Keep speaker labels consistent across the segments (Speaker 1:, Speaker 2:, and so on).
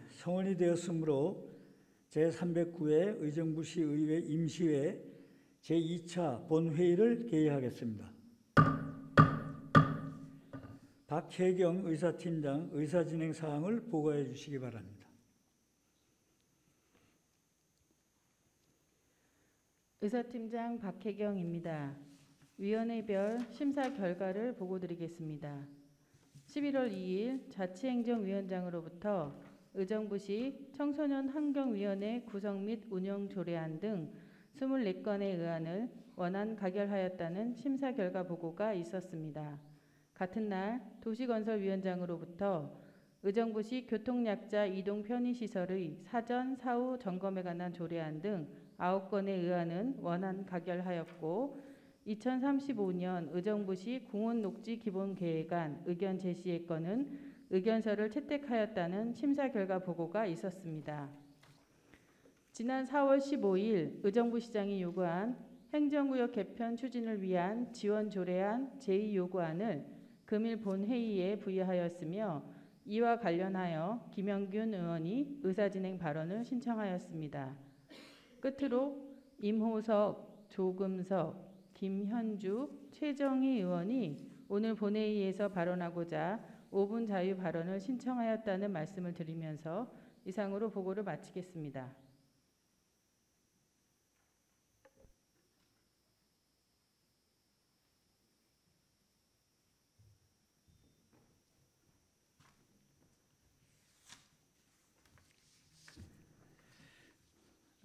Speaker 1: 성원이 되었으므로 제309회 의정부시 의회 임시회 제2차 본회의를 개의하겠습니다. 박혜경 의사팀장 의사진행 사항을 보고해 주시기 바랍니다.
Speaker 2: 의사팀장 박혜경입니다. 위원회별 심사 결과를 보고드리겠습니다. 11월 2일 자치행정위원장으로부터 의정부시 청소년 환경위원회 구성 및 운영 조례안 등 24건의 의안을 원안 가결하였다는 심사 결과 보고가 있었습니다. 같은 날 도시건설위원장으로부터 의정부시 교통약자 이동 편의시설의 사전 사후 점검에 관한 조례안 등 9건의 의안은 원안 가결하였고 2035년 의정부시 공원녹지 기본계획안 의견 제시의 건은 의견서를 채택하였다는 심사 결과 보고가 있었습니다. 지난 4월 15일 의정부시장이 요구한 행정구역 개편 추진을 위한 지원 조례안 제2요구안을 금일 본회의에 부의하였으며 이와 관련하여 김영균 의원이 의사진행 발언을 신청하였습니다. 끝으로 임호석, 조금석, 김현주, 최정희 의원이 오늘 본회의에서 발언하고자 5분 자유 발언을 신청하였다는 말씀을 드리면서 이상으로 보고를 마치겠습니다.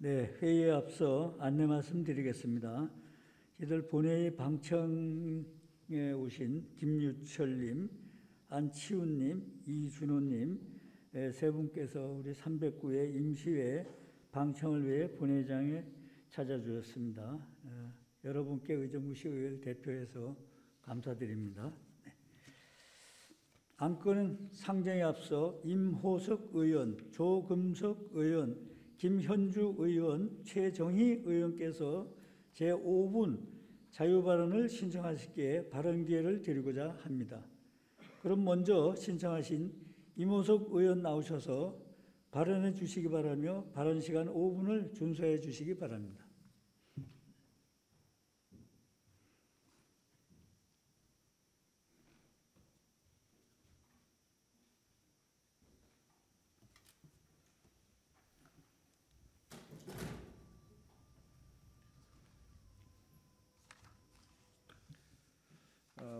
Speaker 1: 회의에 앞서 안내 말씀드리겠습니다. 이들 본회의 방청에 오신 김유철님, 안치훈님, 이준호님 세 분께서 우리 309회 임시회 방청을 위해 본회의장에 찾아주셨습니다. 여러분께 의정부시 의회를 대표해서 감사드립니다. 안건은 상정에 앞서 임호석 의원, 조금석 의원, 김현주 의원, 최정희 의원께서 제5분 자유발언을 신청하시기에 발언 기회를 드리고자 합니다. 그럼 먼저 신청하신 임호석 의원 나오셔서 발언해 주시기 바라며 발언 시간 5분을 준수해 주시기 바랍니다.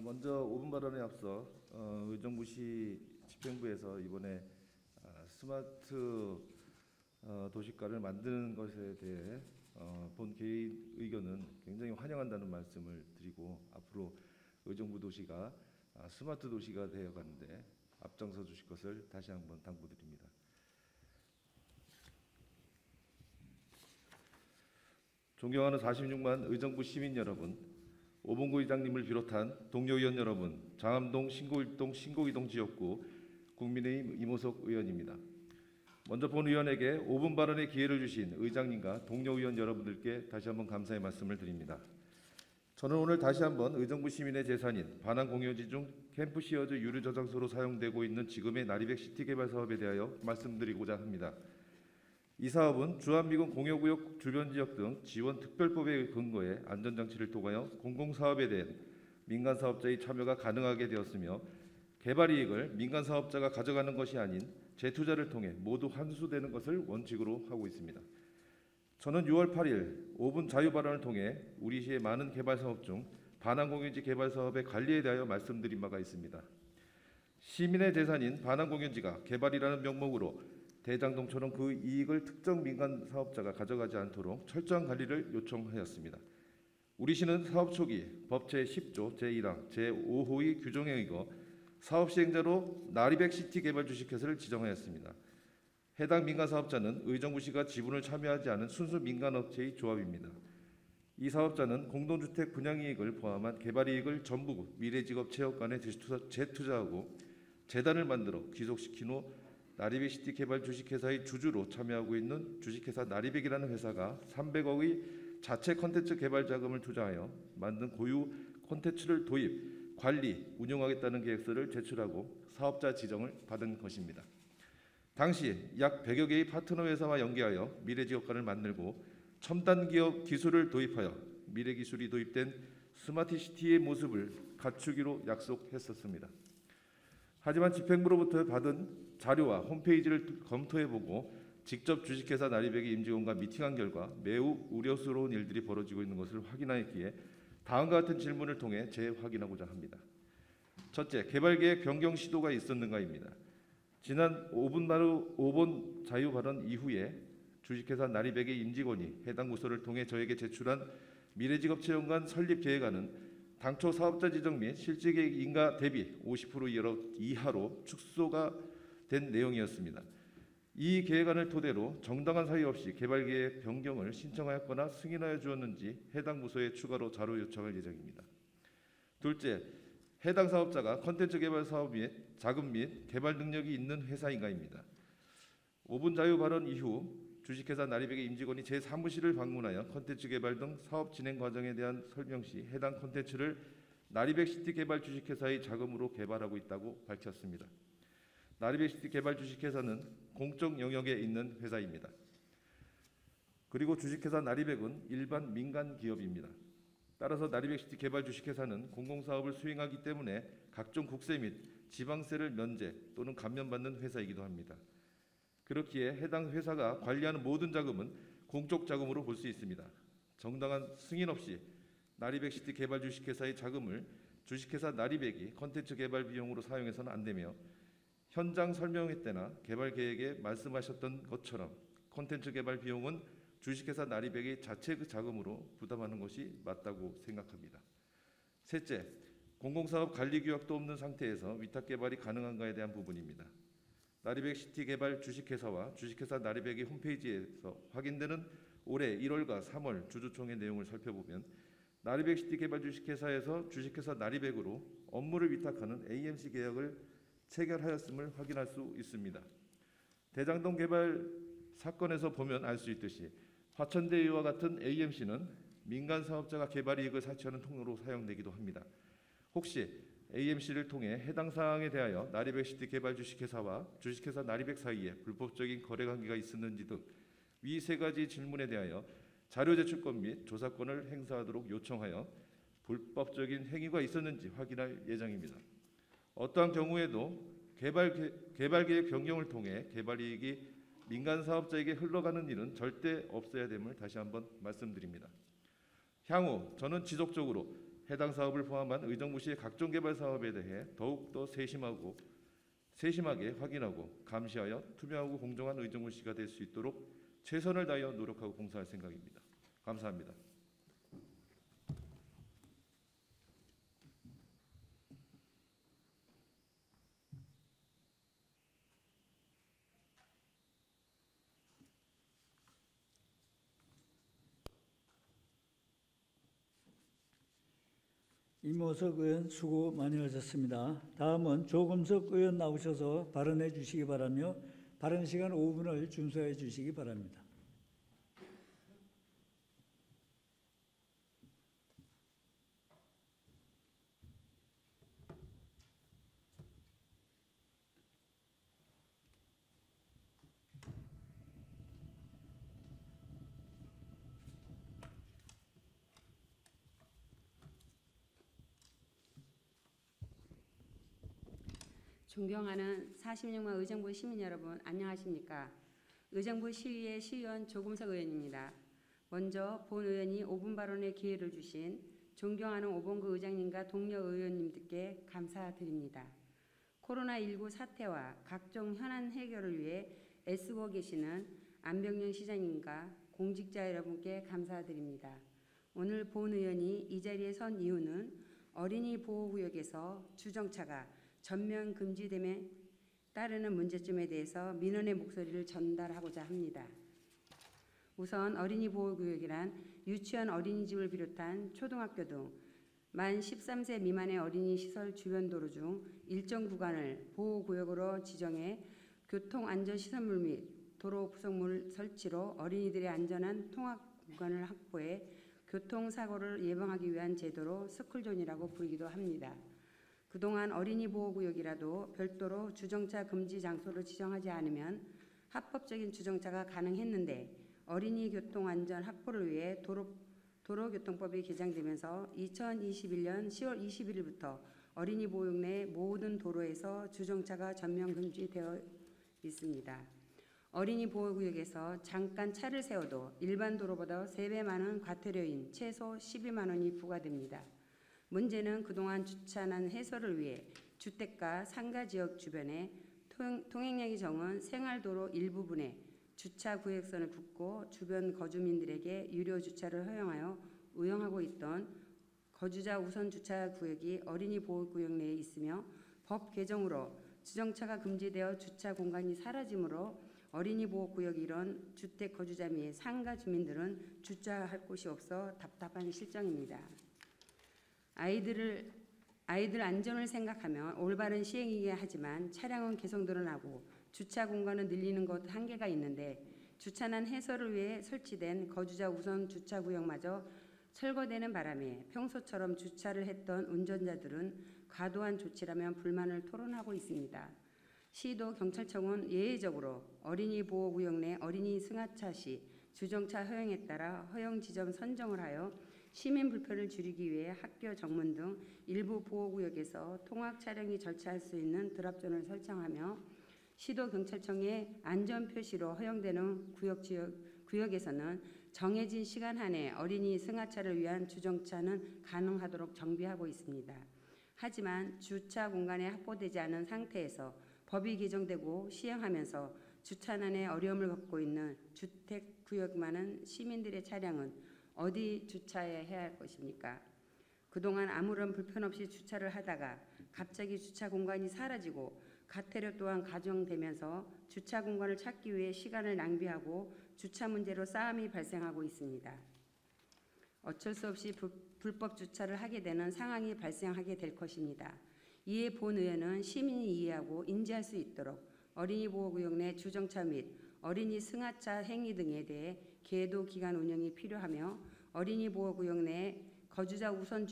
Speaker 3: 먼저 5분 발언에 앞서 의정부시 집행부에서 이번에 스마트 도시가를 만드는 것에 대해 본 개의 의견은 굉장히 환영한다는 말씀을 드리고 앞으로 의정부 도시가 스마트 도시가 되어가는데 앞장서 주실 것을 다시 한번 당부드립니다. 존경하는 46만 의정부 시민 여러분, 오봉구 의장님을 비롯한 동료 의원 여러분, 장암동, 신고일동, 신고이동 지역구 국민의힘 임호석 의원입니다. 먼저 본 의원에게 5분 발언의 기회를 주신 의장님과 동료 의원 여러분들께 다시 한번 감사의 말씀을 드립니다. 저는 오늘 다시 한번 의정부 시민의 재산인 반환 공유지 중 캠프시어즈 유료 저장소로 사용되고 있는 지금의 나리백시티 개발 사업에 대하여 말씀드리고자 합니다. 이 사업은 주한미군 공여구역 주변 지역 등 지원 특별법에 근거해 안전장치를 통하여 공공사업에 대한 민간사업자의 참여가 가능하게 되었으며 개발이익을 민간사업자가 가져가는 것이 아닌 재투자를 통해 모두 환수되는 것을 원칙으로 하고 있습니다. 저는 6월 8일 5분 자유발언을 통해 우리 시의 많은 개발사업 중 반환공유지 개발사업의 관리에 대하여 말씀드린 바가 있습니다. 시민의 재산인 반환공유지가 개발이라는 명목으로 대장동처럼 그 이익을 특정 민간 사업자가 가져가지 않도록 철저한 관리를 요청하였습니다. 우리 시는 사업 초기 법 제10조 제1항 제5호의 규정에 의거 사업 시행자로 나리백시티 개발 주식회사를 지정하였습니다. 해당 민간 사업자는 의정부시가 지분을 참여하지 않은 순수 민간업체의 조합입니다. 이 사업자는 공동주택 분양이익을 포함한 개발이익을 전부 미래직업체육관에 재투자하고 재단을 만들어 귀속시킨 후 나리백시티 개발 주식회사의 주주로 참여하고 있는 주식회사 나리백이라는 회사가 300억의 자체 콘텐츠 개발 자금을 투자하여 만든 고유 콘텐츠를 도입, 관리, 운영하겠다는 계획서를 제출하고 사업자 지정을 받은 것입니다. 당시 약 100여 개의 파트너 회사와 연계하여 미래지역관을 만들고 첨단 기업 기술을 도입하여 미래 기술이 도입된 스마트시티의 모습을 갖추기로 약속했었습니다. 하지만 집행부로부터 받은 자료와 홈페이지를 검토해보고 직접 주식회사 나리백의 임직원과 미팅한 결과 매우 우려스러운 일들이 벌어지고 있는 것을 확인하였기에 다음과 같은 질문을 통해 재확인하고자 합니다. 첫째, 개발계획 변경 시도가 있었는가입니다. 지난 5번 자유 발언 이후에 주식회사 나리백의 임직원이 해당 부서를 통해 저에게 제출한 미래직업 채용관 설립 계획안은 당초 사업자 지정 및 실제 계획 인가 대비 50% 이하로 축소가 된 내용이었습니다. 이 계획안을 토대로 정당한 사유 없이 개발계획 변경을 신청하였거나 승인하여 주었는지 해당 부서에 추가로 자료 요청할 예정입니다. 둘째, 해당 사업자가 콘텐츠 개발 사업 및 자금 및 개발 능력이 있는 회사인가입니다. 5분 자유 발언 이후 주식회사 나리백의 임직원이 제 사무실을 방문하여 콘텐츠 개발 등 사업 진행 과정에 대한 설명 시 해당 콘텐츠를 나리백시티 개발 주식회사의 자금으로 개발하고 있다고 밝혔습니다. 나리백시티 개발 주식회사는 공적 영역에 있는 회사입니다. 그리고 주식회사 나리백은 일반 민간 기업입니다. 따라서 나리백시티 개발 주식회사는 공공사업을 수행하기 때문에 각종 국세 및 지방세를 면제 또는 감면받는 회사이기도 합니다. 그렇기에 해당 회사가 관리하는 모든 자금은 공적 자금으로 볼 수 있습니다. 정당한 승인 없이 나리백시티 개발 주식회사의 자금을 주식회사 나리백이 콘텐츠 개발 비용으로 사용해서는 안 되며 현장 설명회 때나 개발 계획에 말씀하셨던 것처럼 콘텐츠 개발 비용은 주식회사 나리백의 자체 그 자금으로 부담하는 것이 맞다고 생각합니다. 셋째, 공공사업 관리 규약도 없는 상태에서 위탁 개발이 가능한가에 대한 부분입니다. 나리백시티 개발 주식회사와 주식회사 나리백의 홈페이지에서 확인되는 올해 1월과 3월 주주총회 내용을 살펴보면 나리백시티 개발 주식회사에서 주식회사 나리백으로 업무를 위탁하는 AMC 계약을 체결하였음을 확인할 수 있습니다. 대장동 개발 사건에서 보면 알 수 있듯이 화천대유와 같은 AMC는 민간 사업자가 개발 이익을 사취하는 통로로 사용되기도 합니다. 혹시 AMC를 통해 해당 사항에 대하여 나리백시티 개발 주식회사와 주식회사 나리백 사이에 불법적인 거래 관계가 있었는지 등 위 세 가지 질문에 대하여 자료 제출권 및 조사권을 행사하도록 요청하여 불법적인 행위가 있었는지 확인할 예정입니다. 어떠한 경우에도 개발 계획 변경을 통해 개발 이익이 민간 사업자에게 흘러가는 일은 절대 없어야 됨을 다시 한번 말씀드립니다. 향후 저는 지속적으로 해당 사업을 포함한 의정부시의 각종 개발 사업에 대해 더욱더 세심하게 확인하고 감시하여 투명하고 공정한 의정부시가 될 수 있도록 최선을 다하여 노력하고 봉사할 생각입니다. 감사합니다.
Speaker 1: 이모석 의원 수고 많이 하셨습니다. 다음은 조금석 의원 나오셔서 발언해 주시기 바라며 발언 시간 5분을 준수해 주시기 바랍니다.
Speaker 4: 존경하는 46만 의정부 시민 여러분, 안녕하십니까? 의정부 시의회 시의원 조금석 의원입니다. 먼저 본 의원이 5분 발언의 기회를 주신 존경하는 오봉구 의장님과 동료 의원님들께 감사드립니다. 코로나19 사태와 각종 현안 해결을 위해 애쓰고 계시는 안병년 시장님과 공직자 여러분께 감사드립니다. 오늘 본 의원이 이 자리에 선 이유는 어린이 보호구역에서 주정차가 전면 금지됨에 따르는 문제점에 대해서 민원의 목소리를 전달하고자 합니다. 우선 어린이 보호구역이란 유치원 어린이집을 비롯한 초등학교 등 만 13세 미만의 어린이 시설 주변 도로 중 일정 구간을 보호구역으로 지정해 교통안전시설물 및 도로 구성물 설치로 어린이들의 안전한 통학 구간을 확보해 교통사고를 예방하기 위한 제도로 스쿨존이라고 부르기도 합니다. 그동안 어린이 보호구역이라도 별도로 주정차 금지 장소를 지정하지 않으면 합법적인 주정차가 가능했는데 어린이 교통 안전 확보를 위해 도로교통법이 개정되면서 2021년 10월 21일부터 어린이 보호구역 내 모든 도로에서 주정차가 전면 금지되어 있습니다. 어린이 보호구역에서 잠깐 차를 세워도 일반 도로보다 3배 많은 과태료인 최소 12만 원이 부과됩니다. 문제는 그동안 주차난 해소를 위해 주택가 상가지역 주변에 통행량이 적은 생활도로 일부분에 주차구역선을 긋고 주변 거주민들에게 유료 주차를 허용하여 운영하고 있던 거주자 우선 주차구역이 어린이 보호구역 내에 있으며 법 개정으로 주정차가 금지되어 주차 공간이 사라지므로 어린이 보호구역 이런 주택 거주자 및 상가 주민들은 주차할 곳이 없어 답답한 실정입니다. 아이들 안전을 생각하며 올바른 시행이어야 하지만 차량은 계속 늘어나고 주차 공간은 늘리는 것 한계가 있는데 주차난 해소를 위해 설치된 거주자 우선 주차구역마저 철거되는 바람에 평소처럼 주차를 했던 운전자들은 과도한 조치라면 불만을 토론하고 있습니다. 시도 경찰청은 예외적으로 어린이 보호구역 내 어린이 승하차 시 주정차 허용에 따라 허용 지점 선정을 하여 시민 불편을 줄이기 위해 학교 정문 등 일부 보호구역에서 통학 차량이 절차할 수 있는 드랍존을 설정하며 시도경찰청의 안전표시로 허용되는 구역에서는 정해진 시간 안에 어린이 승하차를 위한 주정차는 가능하도록 정비하고 있습니다. 하지만 주차 공간이 확보되지 않은 상태에서 법이 개정되고 시행하면서 주차난에 어려움을 겪고 있는 주택구역 많은 시민들의 차량은 어디 주차해야 할 것입니까? 그동안 아무런 불편 없이 주차를 하다가 갑자기 주차 공간이 사라지고 과태료 또한 가중되면서 주차 공간을 찾기 위해 시간을 낭비하고 주차 문제로 싸움이 발생하고 있습니다. 어쩔 수 없이 불법 주차를 하게 되는 상황이 발생하게 될 것입니다. 이에 본 의원은 시민이 이해하고 인지할 수 있도록 어린이 보호구역 내 주정차 및 어린이 승하차 행위 등에 대해 계도 기간 운영이 필요하며 어린이 보호구역 내 거주자 우선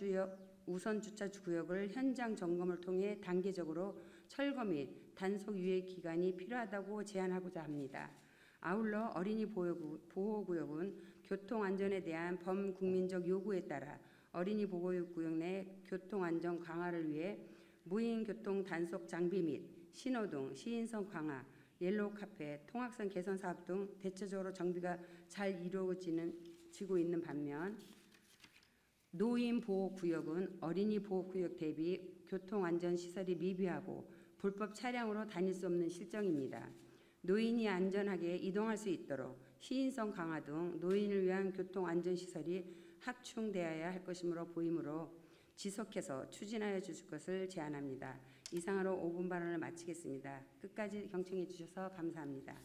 Speaker 4: 주차 구역을 현장 점검을 통해 단계적으로 철거 및 단속 유예 기간이 필요하다고 제안하고자 합니다. 아울러 어린이 보호구역은 교통안전에 대한 범국민적 요구에 따라 어린이 보호구역 내 교통안전 강화를 위해 무인 교통 단속 장비 및 신호등, 시인성 강화, 옐로우 카페, 통학선 개선 사업 등 대체적으로 정비가 잘 이루어지고 있는 반면 노인 보호구역은 어린이 보호구역 대비 교통안전시설이 미비하고 불법 차량으로 다닐 수 없는 실정입니다. 노인이 안전하게 이동할 수 있도록 시인성 강화 등 노인을 위한 교통안전시설이 확충되어야 할 것이므로 보이므로 지속해서 추진하여 주실 것을 제안합니다. 이상으로 5분 발언을 마치겠습니다. 끝까지 경청해 주셔서 감사합니다.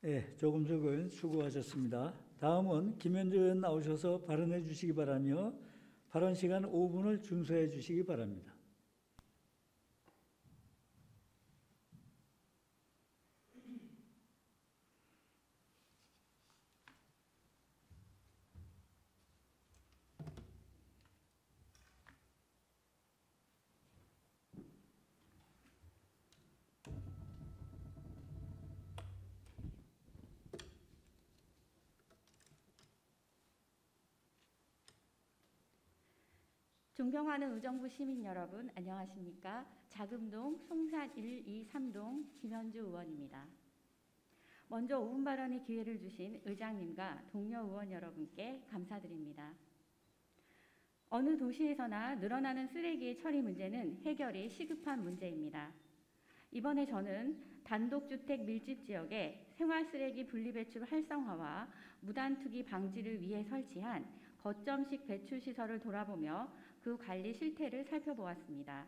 Speaker 1: 네, 조금석 의원 수고하셨습니다. 다음은 김현주 의원 나오셔서 발언해 주시기 바라며 발언 시간 5분을 준수해 주시기 바랍니다.
Speaker 5: 존경하는 의정부 시민 여러분, 안녕하십니까? 자금동 송산 1, 2, 3동 김현주 의원입니다. 먼저 5분 발언의 기회를 주신 의장님과 동료 의원 여러분께 감사드립니다. 어느 도시에서나 늘어나는 쓰레기의 처리 문제는 해결이 시급한 문제입니다. 이번에 저는 단독주택 밀집 지역에 생활쓰레기 분리배출 활성화와 무단투기 방지를 위해 설치한 거점식 배출시설을 돌아보며 그 관리 실태를 살펴보았습니다.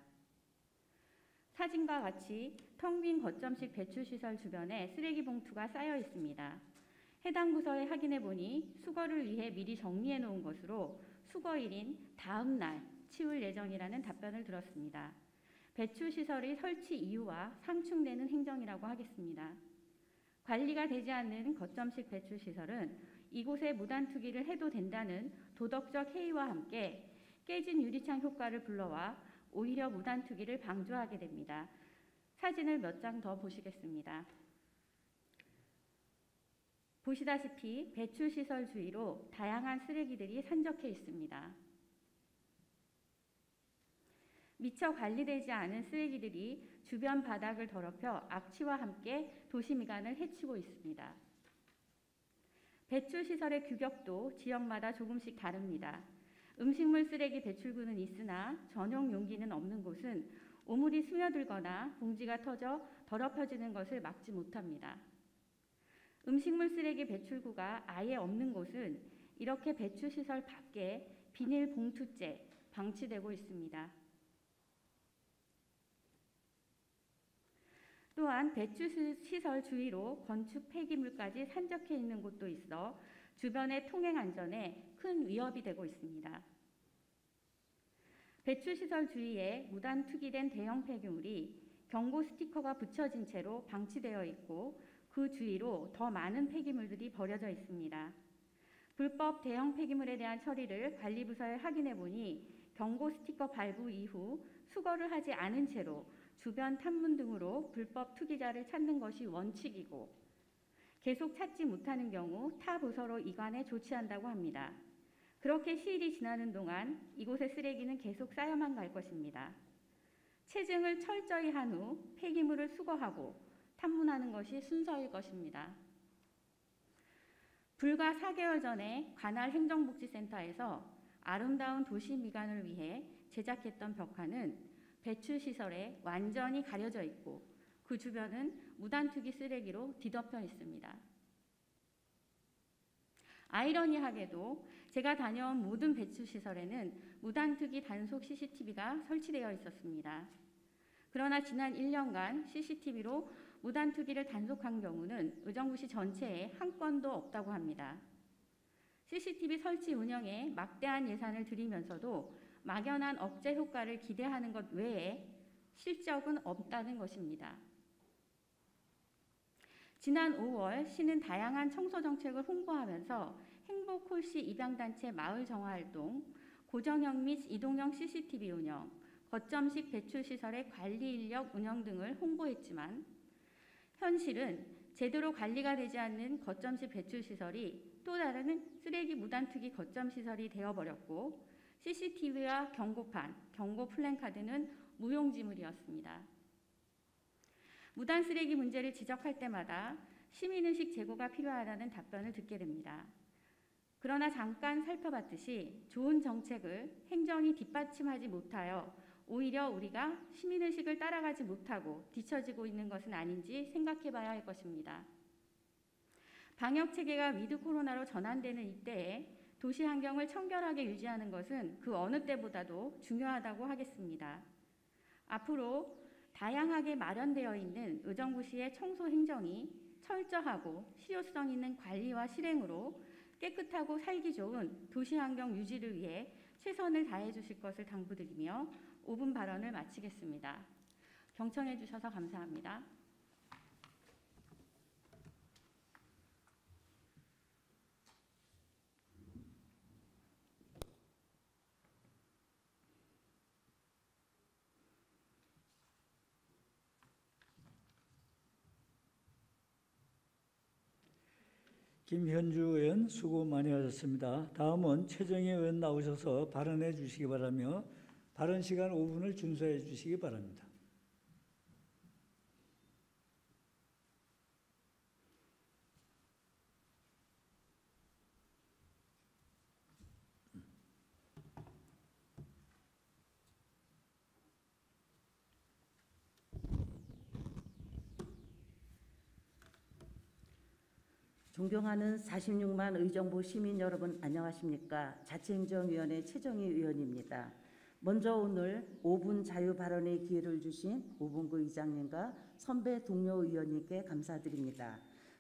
Speaker 5: 사진과 같이 텅 빈 거점식 배출시설 주변에 쓰레기 봉투가 쌓여 있습니다. 해당 부서에 확인해 보니 수거를 위해 미리 정리해 놓은 것으로 수거일인 다음 날 치울 예정이라는 답변을 들었습니다. 배출 시설의 설치 이유와 상충되는 행정이라고 하겠습니다. 관리가 되지 않는 거점식 배출 시설은 이곳에 무단 투기를 해도 된다는 도덕적 해이와 함께 깨진 유리창 효과를 불러와 오히려 무단 투기를 방조하게 됩니다. 사진을 몇 장 더 보시겠습니다. 보시다시피 배출 시설 주위로 다양한 쓰레기들이 산적해 있습니다. 미처 관리되지 않은 쓰레기들이 주변 바닥을 더럽혀 악취와 함께 도시 미관을 해치고 있습니다. 배출 시설의 규격도 지역마다 조금씩 다릅니다. 음식물 쓰레기 배출구는 있으나 전용 용기는 없는 곳은 오물이 스며들거나 봉지가 터져 더럽혀지는 것을 막지 못합니다. 음식물 쓰레기 배출구가 아예 없는 곳은 이렇게 배출 시설 밖에 비닐 봉투째 방치되고 있습니다. 또한 배출 시설 주위로 건축 폐기물까지 산적해 있는 곳도 있어 주변의 통행 안전에 큰 위협이 되고 있습니다. 배출 시설 주위에 무단 투기된 대형 폐기물이 경고 스티커가 붙여진 채로 방치되어 있고 그 주위로 더 많은 폐기물들이 버려져 있습니다. 불법 대형 폐기물에 대한 처리를 관리부서에 확인해 보니 경고 스티커 발부 이후 수거를 하지 않은 채로 주변 탐문 등으로 불법 투기자를 찾는 것이 원칙이고 계속 찾지 못하는 경우 타 부서로 이관해 조치한다고 합니다. 그렇게 시일이 지나는 동안 이곳의 쓰레기는 계속 쌓여만 갈 것입니다. 체증을 철저히 한 후 폐기물을 수거하고 탐문하는 것이 순서일 것입니다. 불과 4개월 전에 관할 행정복지센터에서 아름다운 도시 미관을 위해 제작했던 벽화는 배출 시설에 완전히 가려져 있고 그 주변은 무단투기 쓰레기로 뒤덮여 있습니다. 아이러니하게도 제가 다녀온 모든 배출 시설에는 무단투기 단속 CCTV가 설치되어 있었습니다. 그러나 지난 1년간 CCTV로 무단투기를 단속한 경우는 의정부시 전체에 한 건도 없다고 합니다. CCTV 설치 운영에 막대한 예산을 들이면서도 막연한 억제 효과를 기대하는 것 외에 실적은 없다는 것입니다. 지난 5월 시는 다양한 청소 정책을 홍보하면서 행복 홀씨 입양단체 마을 정화활동, 고정형 및 이동형 CCTV 운영, 거점식 배출시설의 관리 인력 운영 등을 홍보했지만 현실은 제대로 관리가 되지 않는 거점식 배출시설이 또 다른 쓰레기 무단투기 거점시설이 되어버렸고 CCTV와 경고판, 경고 플랜카드는 무용지물이었습니다. 무단 쓰레기 문제를 지적할 때마다 시민의식 제고가 필요하다는 답변을 듣게 됩니다. 그러나 잠깐 살펴봤듯이 좋은 정책을 행정이 뒷받침하지 못하여 오히려 우리가 시민의식을 따라가지 못하고 뒤처지고 있는 것은 아닌지 생각해봐야 할 것입니다. 방역체계가 위드 코로나로 전환되는 이때에 도시 환경을 청결하게 유지하는 것은 그 어느 때보다도 중요하다고 하겠습니다. 앞으로 다양하게 마련되어 있는 의정부시의 청소 행정이 철저하고 실효성 있는 관리와 실행으로 깨끗하고 살기 좋은 도시 환경 유지를 위해 최선을 다해 주실 것을 당부드리며 5분 발언을 마치겠습니다. 경청해 주셔서 감사합니다.
Speaker 1: 김현주 의원 수고 많이 하셨습니다. 다음은 최정희 의원 나오셔서 발언해 주시기 바라며 발언 시간 5분을 준수해 주시기 바랍니다.
Speaker 6: 존경하는 46만 의정부 시민 여러분 안녕하십니까? 자치행정위원회 최정희 의원입니다. 먼저 오늘 5분 자유 발언의 기회를 주신 오봉구 의장님과 선배 동료 의원님께 감사드립니다.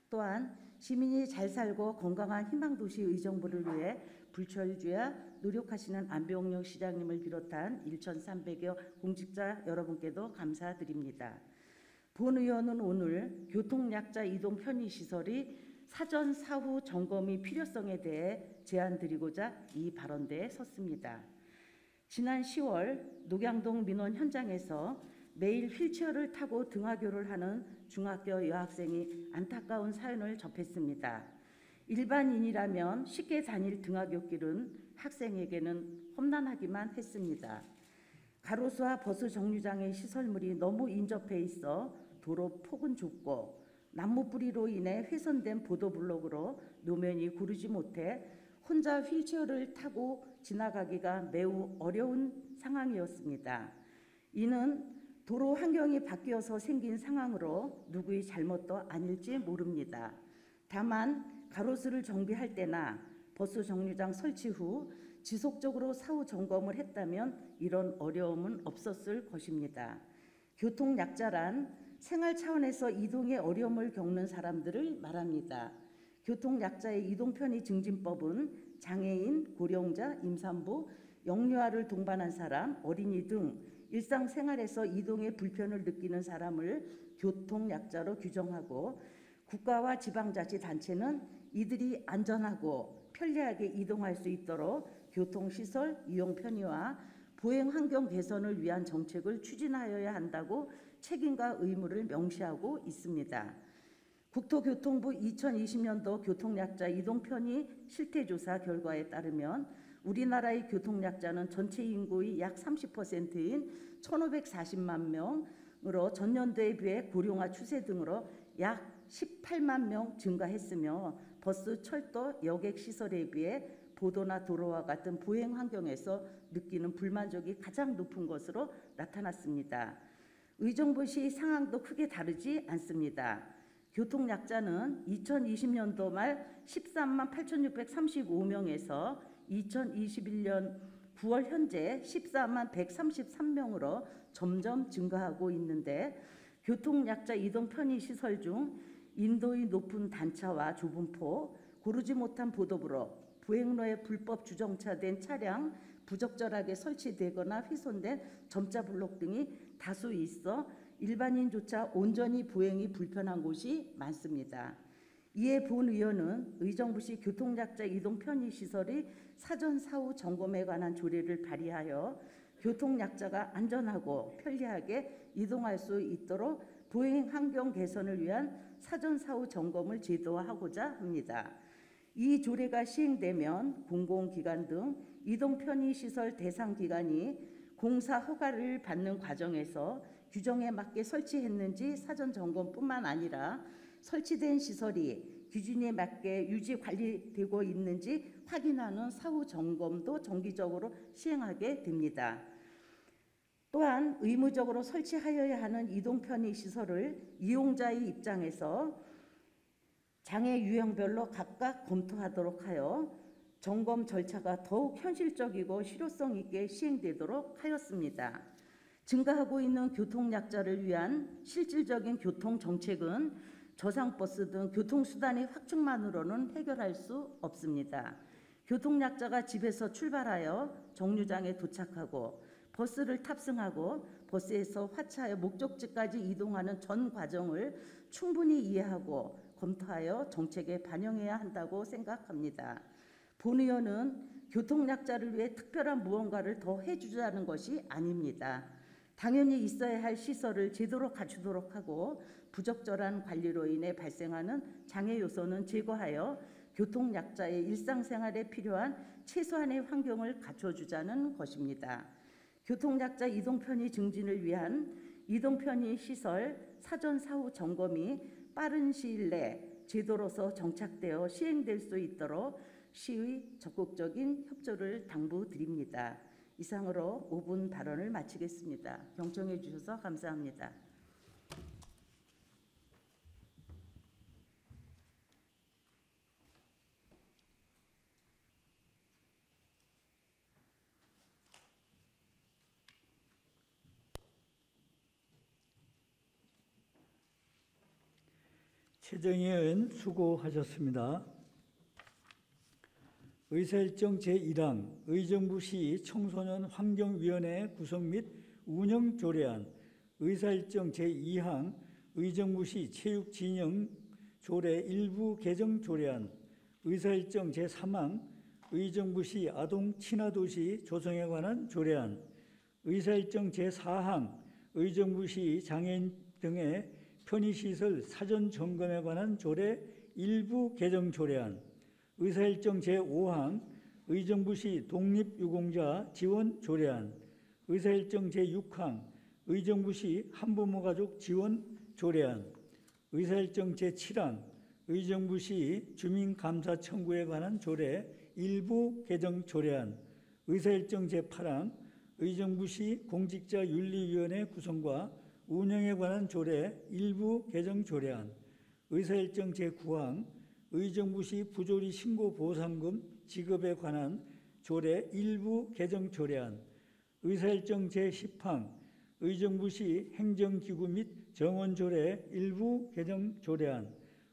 Speaker 6: 또한 시민이 잘 살고 건강한 희망도시 의정부를 위해 불철주야 노력하시는 안병영 시장님을 비롯한 1,300여 공직자 여러분께도 감사드립니다. 본 의원은 오늘 교통약자 이동 편의시설이 사전 사후 점검이 필요성에 대해 제안드리고자 이 발언대에 섰습니다. 지난 10월 녹양동 민원 현장에서 매일 휠체어를 타고 등하교를 하는 중학교 여학생이 안타까운 사연을 접했습니다. 일반인이라면 쉽게 다닐 등하교길은 학생에게는 험난하기만 했습니다. 가로수와 버스 정류장의 시설물이 너무 인접해 있어 도로 폭은 좁고 나무 뿌리로 인해 훼손된 보도블록으로 노면이 고르지 못해 혼자 휠체어를 타고 지나가기가 매우 어려운 상황이었습니다. 이는 도로 환경이 바뀌어서 생긴 상황으로 누구의 잘못도 아닐지 모릅니다. 다만 가로수를 정비할 때나 버스 정류장 설치 후 지속적으로 사후 점검을 했다면 이런 어려움은 없었을 것입니다. 교통약자란 생활 차원에서 이동에 어려움을 겪는 사람들을 말합니다. 교통약자의 이동편의 증진법은 장애인, 고령자, 임산부, 영유아를 동반한 사람, 어린이 등 일상생활에서 이동에 불편을 느끼는 사람을 교통약자로 규정하고 국가와 지방자치단체는 이들이 안전하고 편리하게 이동할 수 있도록 교통시설 이용 편의와 보행환경 개선을 위한 정책을 추진하여야 한다고 책임과 의무를 명시하고 있습니다. 국토교통부 2020년도 교통약자 이동편의 실태조사 결과에 따르면 우리나라의 교통약자는 전체 인구의 약 30%인 1,540만 명으로 전년도에 비해 고령화 추세 등으로 약 18만 명 증가했으며 버스, 철도, 여객 시설에 비해 보도나 도로와 같은 보행 환경에서 느끼는 불만족이 가장 높은 것으로 나타났습니다. 의정부시 상황도 크게 다르지 않습니다. 교통약자는 2020년도 말 13만 8,635명에서 2021년 9월 현재 14만 133명으로 점점 증가하고 있는데 교통약자 이동 편의 시설 중 인도의 높은 단차와 좁은 폭, 고르지 못한 보도블록, 보행로에 불법 주정차된 차량 부적절하게 설치되거나 훼손된 점자 블록 등이 다수 있어 일반인조차 온전히 보행이 불편한 곳이 많습니다. 이에 본 의원은 의정부시 교통약자 이동 편의 시설의 사전 사후 점검에 관한 조례를 발의하여 교통약자가 안전하고 편리하게 이동할 수 있도록 보행 환경 개선을 위한 사전 사후 점검을 제도화하고자 합니다. 이 조례가 시행되면 공공기관 등 이동 편의 시설 대상 기관이 공사 허가를 받는 과정에서 규정에 맞게 설치했는지 사전 점검뿐만 아니라 설치된 시설이 기준에 맞게 유지 관리되고 있는지 확인하는 사후 점검도 정기적으로 시행하게 됩니다. 또한 의무적으로 설치하여야 하는 이동 편의 시설을 이용자의 입장에서 장애 유형별로 각각 검토하도록 하여 점검 절차가 더욱 현실적이고 실효성 있게 시행되도록 하였습니다. 증가하고 있는 교통약자를 위한 실질적인 교통정책은 저상버스 등 교통수단의 확충만으로는 해결할 수 없습니다. 교통약자가 집에서 출발하여 정류장에 도착하고 버스를 탑승하고 버스에서 하차하여 목적지까지 이동하는 전 과정을 충분히 이해하고 검토하여 정책에 반영해야 한다고 생각합니다. 본 의원은 교통약자를 위해 특별한 무언가를 더 해주자는 것이 아닙니다. 당연히 있어야 할 시설을 제대로 갖추도록 하고 부적절한 관리로 인해 발생하는 장애 요소는 제거하여 교통약자의 일상생활에 필요한 최소한의 환경을 갖춰주자는 것입니다. 교통약자 이동편의 증진을 위한 이동편의 시설 사전 사후 점검이 빠른 시일 내 제도로서 정착되어 시행될 수 있도록 시의 적극적인 협조를 당부드립니다. 이상으로 5분 발언을 마치겠습니다. 경청해 주셔서 감사합니다.
Speaker 1: 최정희 의원 수고하셨습니다. 의사일정 제1항 의정부시 청소년 환경위원회 구성 및 운영 조례안, 의사일정 제2항 의정부시 체육진흥 조례 일부 개정 조례안, 의사일정 제3항 의정부시 아동 친화도시 조성에 관한 조례안, 의사일정 제4항 의정부시 장애인 등의 편의시설 사전 점검에 관한 조례 일부 개정 조례안, 의사일정 제5항 의정부시 독립유공자 지원 조례안, 의사일정 제6항 의정부시 한부모 가족 지원 조례안, 의사일정 제7항 의정부시 주민감사 청구에 관한 조례 일부 개정 조례안, 의사일정 제8항 의정부시 공직자윤리위원회 구성과 운영에 관한 조례 일부 개정 조례안, 의사일정 제9항 의정부시 부조리 신고 보상금 지급에 관한 조례 일부 개정 조례안, 의사일정 제10항 의정부시 행정기구 및 정원조례 일부 개정 조례안,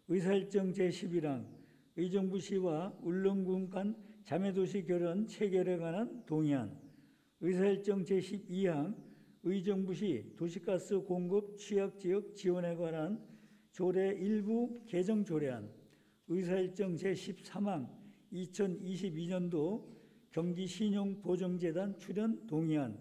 Speaker 1: 의사일정 제11항 의정부시와 울릉군 간 자매도시 결혼 체결에 관한 동의안, 의사일정 제12항 의정부시 도시가스 공급 취약지역 지원에 관한 조례 일부 개정 조례안, 의사일정 제13항 2022년도 경기신용보정재단 출연 동의안,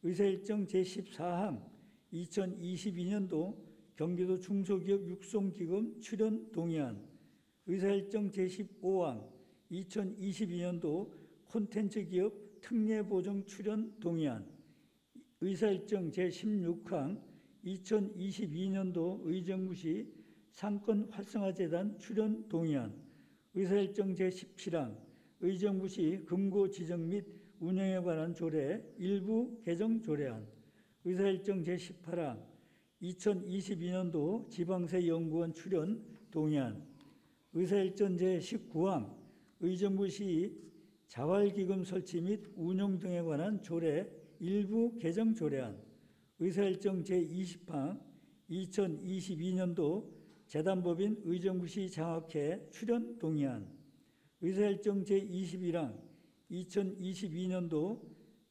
Speaker 1: 의사일정 제14항 2022년도 경기도 중소기업 육성기금 출연 동의안, 의사일정 제15항 2022년도 콘텐츠기업 특례보정 출연 동의안, 의사일정 제16항 2022년도 의정부시 상권활성화재단 출연 동의안, 의사일정 제17항 의정부시 금고 지정 및 운영에 관한 조례 일부 개정 조례안, 의사일정 제18항 2022년도 지방세연구원 출연 동의안, 의사일정 제19항 의정부시 자활기금 설치 및 운영 등에 관한 조례 일부 개정 조례안, 의사일정 제20항 2022년도 재단법인 의정부시 장학회 출연 동의안, 의사일정 제21항 2022년도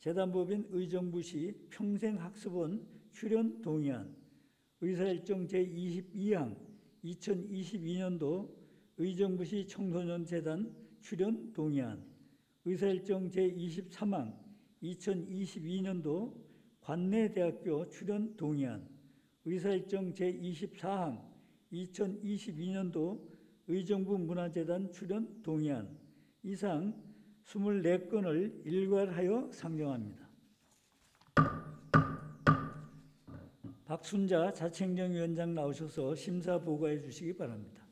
Speaker 1: 재단법인 의정부시 평생학습원 출연 동의안, 의사일정 제22항 2022년도 의정부시 청소년재단 출연 동의안, 의사일정 제23항 2022년도 관내대학교 출연 동의안, 의사일정 제24항 2022년도 의정부 문화재단 출연 동의안, 이상 24건을 일괄하여 상정합니다. 박순자 자치행정위원장 나오셔서 심사 보고해 주시기 바랍니다.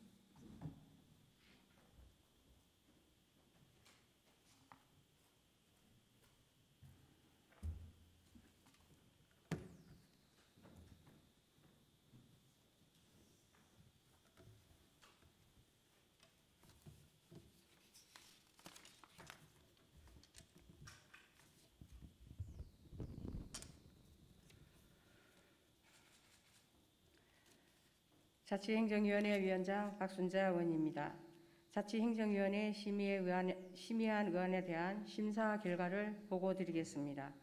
Speaker 7: 자치행정위원회 위원장 박순자 의원입니다. 자치행정위원회 심의한 의안에 대한 심사 결과를 보고드리겠습니다.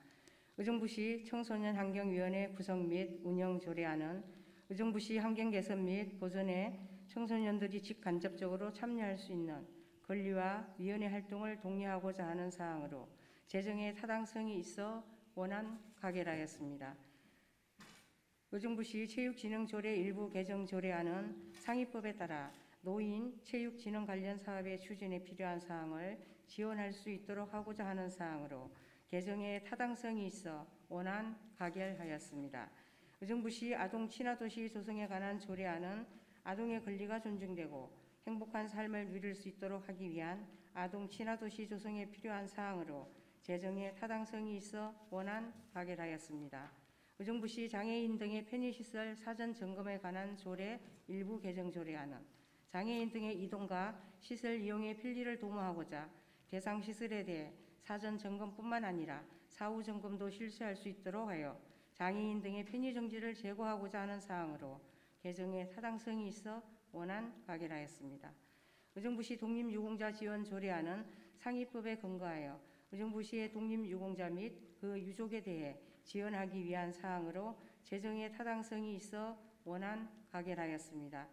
Speaker 7: 의정부시 청소년환경위원회 구성 및 운영 조례안은 의정부시 환경 개선 및 보존에 청소년들이 직간접적으로 참여할 수 있는 권리와 위원회 활동을 독려하고자 하는 사항으로 재정에 타당성이 있어 원안 가결하였습니다. 의정부시 체육진흥조례 일부 개정 조례안은 상위법에 따라 노인 체육진흥 관련 사업의 추진에 필요한 사항을 지원할 수 있도록 하고자 하는 사항으로 개정에 타당성이 있어 원안 가결하였습니다. 의정부시 아동 친화도시 조성에 관한 조례안은 아동의 권리가 존중되고 행복한 삶을 누릴 수 있도록 하기 위한 아동 친화도시 조성에 필요한 사항으로 재정에 타당성이 있어 원안 가결하였습니다. 의정부시 장애인 등의 편의시설 사전 점검에 관한 조례 일부 개정 조례안은 장애인 등의 이동과 시설 이용의 편리를 도모하고자 대상 시설에 대해 사전 점검뿐만 아니라 사후 점검도 실시할 수 있도록 하여 장애인 등의 편의 정지를 제고하고자 하는 사항으로 개정에 타당성이 있어 원안 가결하였습니다. 의정부시 독립유공자 지원 조례안은 상위법에 근거하여 의정부시의 독립유공자 및 그 유족에 대해 지원하기 위한 사항으로 재정의 타당성이 있어 원안 가결하였습니다.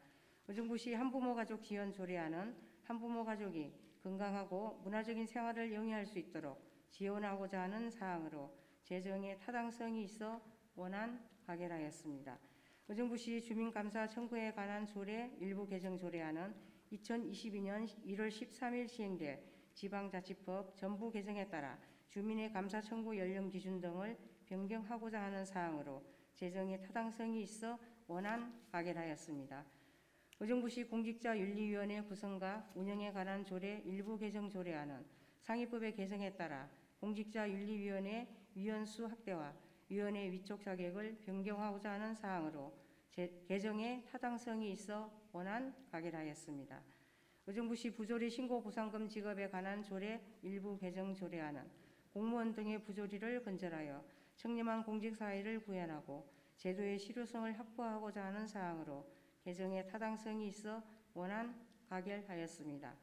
Speaker 7: 의정부시 한부모 가족 지원 조례안은 한부모 가족이 건강하고 문화적인 생활을 영위할 수 있도록 지원하고자 하는 사항으로 재정의 타당성이 있어 원안 가결하였습니다. 의정부시 주민감사 청구에 관한 조례 일부 개정 조례안은 2022년 1월 13일 시행될 지방자치법 전부 개정에 따라 주민의 감사 청구 연령 기준 등을 변경하고자 하는 사항으로 재정의 타당성이 있어 원안 가결하였습니다. 의정부시 공직자윤리위원회 구성과 운영에 관한 조례 일부 개정 조례안은 상위법의 개정에 따라 공직자윤리위원회 위원수 확대와 위원회 위촉 자격을 변경하고자 하는 사항으로 개정의 타당성이 있어 원안 가결하였습니다. 의정부시 부조리 신고 보상금 지급에 관한 조례 일부 개정 조례안은 공무원 등의 부조리를 근절하여 청렴한 공직사회를 구현하고 제도의 실효성을 확보하고자 하는 사항으로 개정의 타당성이 있어 원안 가결하였습니다.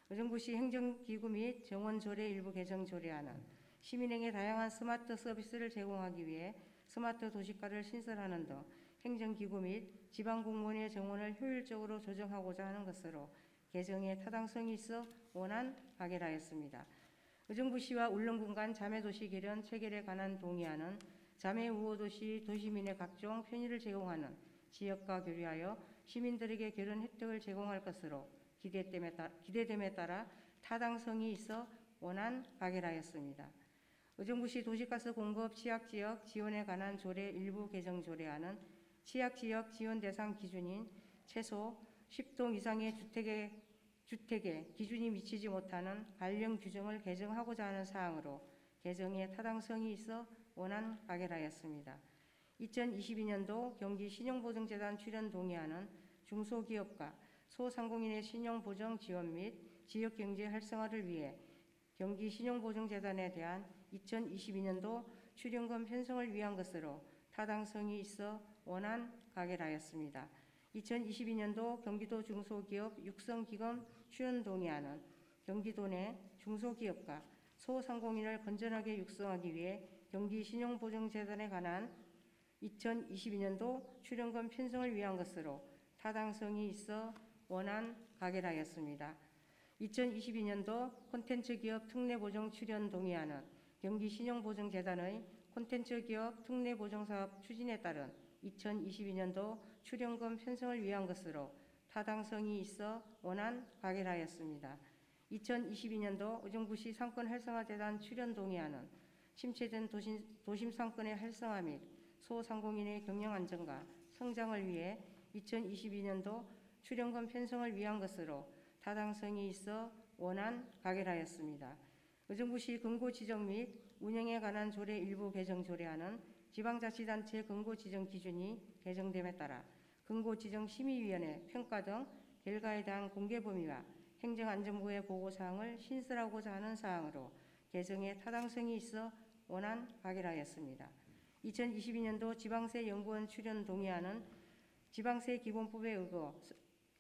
Speaker 7: 의정부시 행정기구 및 정원조례 일부 개정 조례안은 시민에게 다양한 스마트 서비스를 제공하기 위해 스마트 도시가를 신설하는 등 행정기구 및 지방공무원의 정원을 효율적으로 조정하고자 하는 것으로 개정의 타당성이 있어 원안 가결하였습니다. 의정부시와 울릉군 간 자매도시 개련 체결에 관한 동의안은 자매우호도시 도시민의 각종 편의를 제공하는 지역과 교류하여 시민들에게 결혼 혜택을 제공할 것으로 기대됨에 따라 타당성이 있어 원안 가결하였습니다. 의정부시 도시가스 공급 취약지역 지원에 관한 조례 일부 개정 조례안은 취약지역 지원 대상 기준인 최소 10동 이상의 주택에 기준이 미치지 못하는 관련 규정을 개정하고자 하는 사항으로 개정의 타당성이 있어 원안 가결하였습니다. 2022년도 경기 신용보증재단 출연 동의안은 중소기업과 소상공인의 신용보증 지원 및 지역경제 활성화를 위해 경기 신용보증재단에 대한 2022년도 출연금 편성을 위한 것으로 타당성이 있어 원안 가결하였습니다. 2022년도 경기도 중소기업 육성기금 출연 동의안은 경기도 내 중소기업과 소상공인을 건전하게 육성하기 위해 경기 신용보증재단에 관한 2022년도 출연금 편성을 위한 것으로 타당성이 있어 원안 가결하였습니다. 2022년도 콘텐츠기업 특례보정 출연 동의안은 경기신용보증재단의 콘텐츠기업 특례보정사업 추진에 따른 2022년도 출연금 편성을 위한 것으로 타당성이 있어 원안 가결하였습니다. 2022년도 의정부시 상권활성화재단 출연 동의안은 침체된 도심 상권의 활성화 및 소상공인의 경영 안정과 성장을 위해 2022년도 출연금 편성을 위한 것으로 타당성이 있어 원안 가결하였습니다. 의정부시 근고 지정 및 운영에 관한 조례 일부 개정 조례안은 지방자치단체 근고 지정 기준이 개정됨에 따라 근고 지정 심의위원회 평가 등 결과에 대한 공개 범위와 행정안전부의 보고사항을 신설하고자 하는 사항으로 개정의 타당성이 있어 원안 가결하였습니다. 2022년도 지방세 연구원 출연 동의안은 지방세 기본법에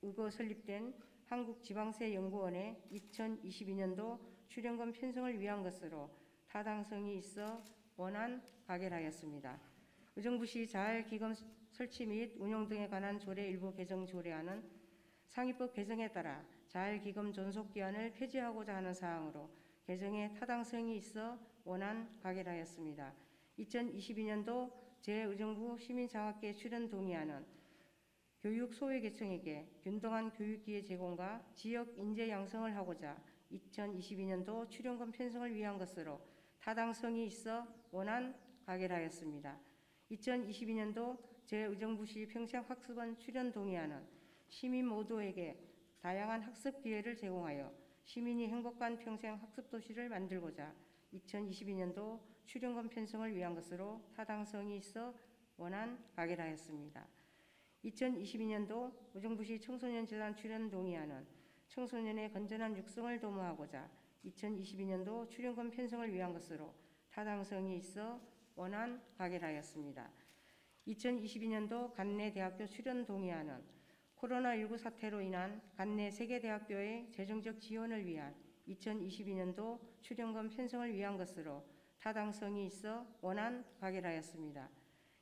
Speaker 7: 의거 설립된 한국지방세연구원의 2022년도 출연금 편성을 위한 것으로 타당성이 있어 원안 가결하였습니다. 의정부시 자활기금 설치 및 운영 등에 관한 조례 일부 개정 조례안은 상위법 개정에 따라 자활기금 존속기한을 폐지하고자 하는 사항으로 개정에 타당성이 있어 원안 가결하였습니다. 2022년도 제의정부 시민장학계 출연 동의안은 교육 소외계층에게 균등한 교육기회 제공과 지역 인재 양성을 하고자 2022년도 출연금 편성을 위한 것으로 타당성이 있어 원안 가결하였습니다. 2022년도 제 의정부시 평생학습원 출연 동의안은 시민 모두에게 다양한 학습 기회를 제공하여 시민이 행복한 평생 학습도시를 만들고자 2022년도 출연금 편성을 위한 것으로 타당성이 있어 원안 가결하였습니다. 2022년도 의정부시 청소년재단 출연 동의안은 청소년의 건전한 육성을 도모하고자 2022년도 출연금 편성을 위한 것으로 타당성이 있어 원안 가결하였습니다. 2022년도 관내대학교 출연 동의안은 코로나19 사태로 인한 관내 세계대학교의 재정적 지원을 위한 2022년도 출연금 편성을 위한 것으로 타당성이 있어 원안 가결하였습니다.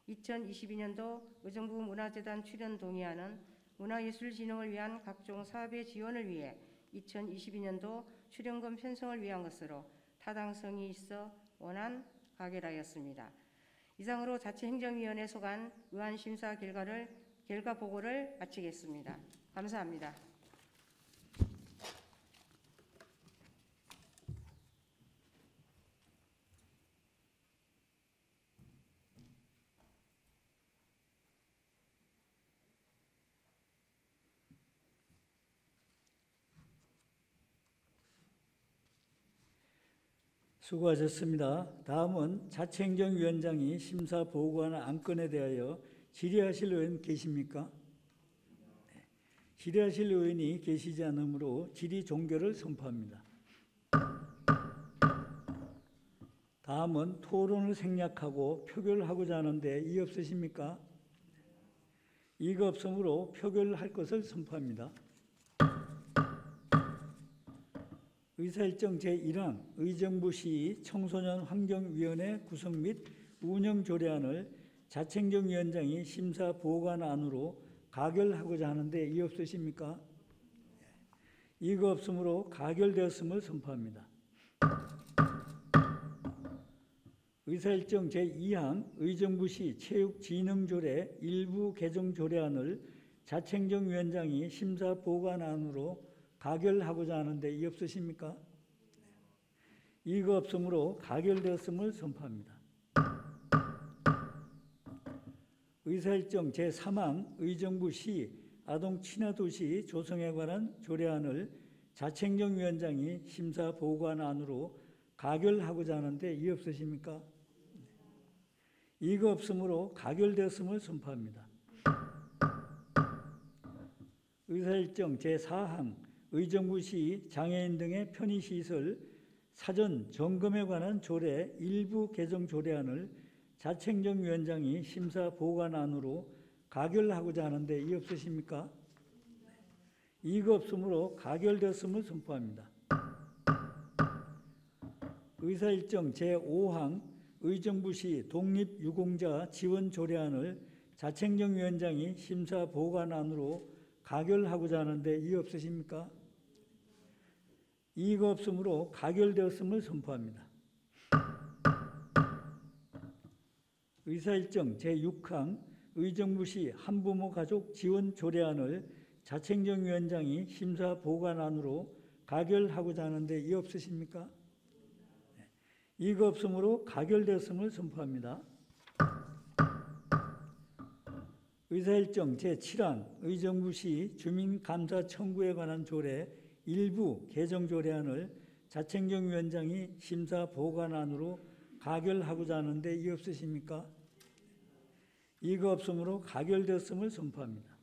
Speaker 7: 2022년도 의정부 문화재단 출연 동의안은 문화예술진흥을 위한 각종 사업의 지원을 위해 2022년도 출연금 편성을 위한 것으로 타당성이 있어 원안 가결하였습니다. 이상으로 자치행정위원회 소관 의안 심사 결과 보고를 마치겠습니다. 감사합니다.
Speaker 1: 수고하셨습니다. 다음은 자치행정위원장이 심사 보고하는 안건에 대하여 질의하실 의원 계십니까? 네. 질의하실 의원이 계시지 않으므로 질의 종결을 선포합니다. 다음은 토론을 생략하고 표결하고자 하는데 이의 없으십니까? 이의가 없으므로 표결할 것을 선포합니다. 의사일정 제1항 의정부시 청소년 환경위원회 구성 및 운영 조례안을 자치행정위원장이 심사 보고안으로 가결하고자 하는데 이의 없으십니까? 이의가 없으므로 가결되었음을 선포합니다. 의사일정 제2항 의정부시 체육진흥조례 일부 개정 조례안을 자치행정위원장이 심사 보고안으로 가결하고자 하는데 이의 없으십니까? 이의가 없으므로 가결되었음을 선포합니다. 의사일정 제3항 의정부시 아동 친화도시 조성에 관한 조례안을 자치행정위원장이 심사 보고안으로 가결하고자 하는데 이의 없으십니까? 이의가 없으므로 가결되었음을 선포합니다. 의사일정 제4항 의정부시 장애인 등의 편의시설 사전 점검에 관한 조례 일부 개정 조례안을 자치행정위원장이 심사 보고안으로 가결하고자 하는데 이의 없으십니까? 이의가 없으므로 가결되었음을 선포합니다. 의사일정 제5항 의정부시 독립유공자 지원 조례안을 자치행정위원장이 심사 보고안으로 가결하고자 하는데 이의 없으십니까? 이의가 없으므로 가결되었음을 선포합니다. 의사일정 제6항 의정부시 한부모 가족 지원 조례안을 자치행정위원장이 심사 보고안으로 가결하고자 하는데 이의 없으십니까? 이의가 없으므로 가결되었음을 선포합니다. 의사일정 제7항 의정부시 주민감사 청구에 관한 조례 일부 개정 조례안을 자치행정위원장이 심사 보고안으로 가결하고자 하는데 이의 없으십니까? 이의가 없으므로 가결되었음을 선포합니다.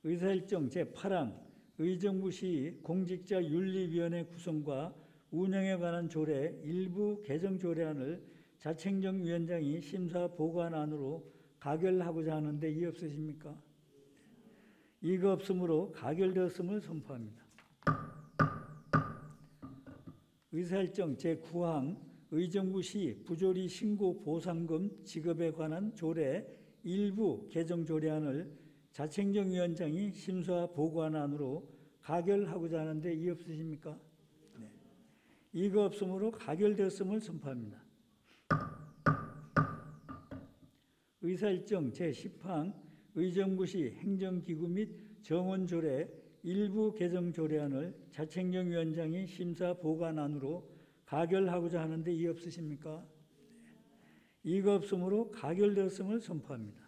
Speaker 1: 의사일정 제8항 의정부시 공직자윤리위원회 구성과 운영에 관한 조례 일부 개정 조례안을 자치행정위원장이 심사 보고안으로 가결하고자 하는데 이의 없으십니까? 이의가 없으므로 가결되었음을 선포합니다. 의사일정 제9항 의정부시 부조리 신고 보상금 지급에 관한 조례 일부 개정 조례안을 자치행정위원장이 심사 보고안으로 가결하고자 하는데 이의 없으십니까? 네. 이의가 없으므로 가결되었음을 선포합니다. 의사일정 제10항 의정부시 행정기구 및 정원조례 일부 개정 조례안을 자치행정위원장이 심사 보고안으로 가결하고자 하는데 이의 없으십니까? 이의가 없으므로 가결되었음을 선포합니다.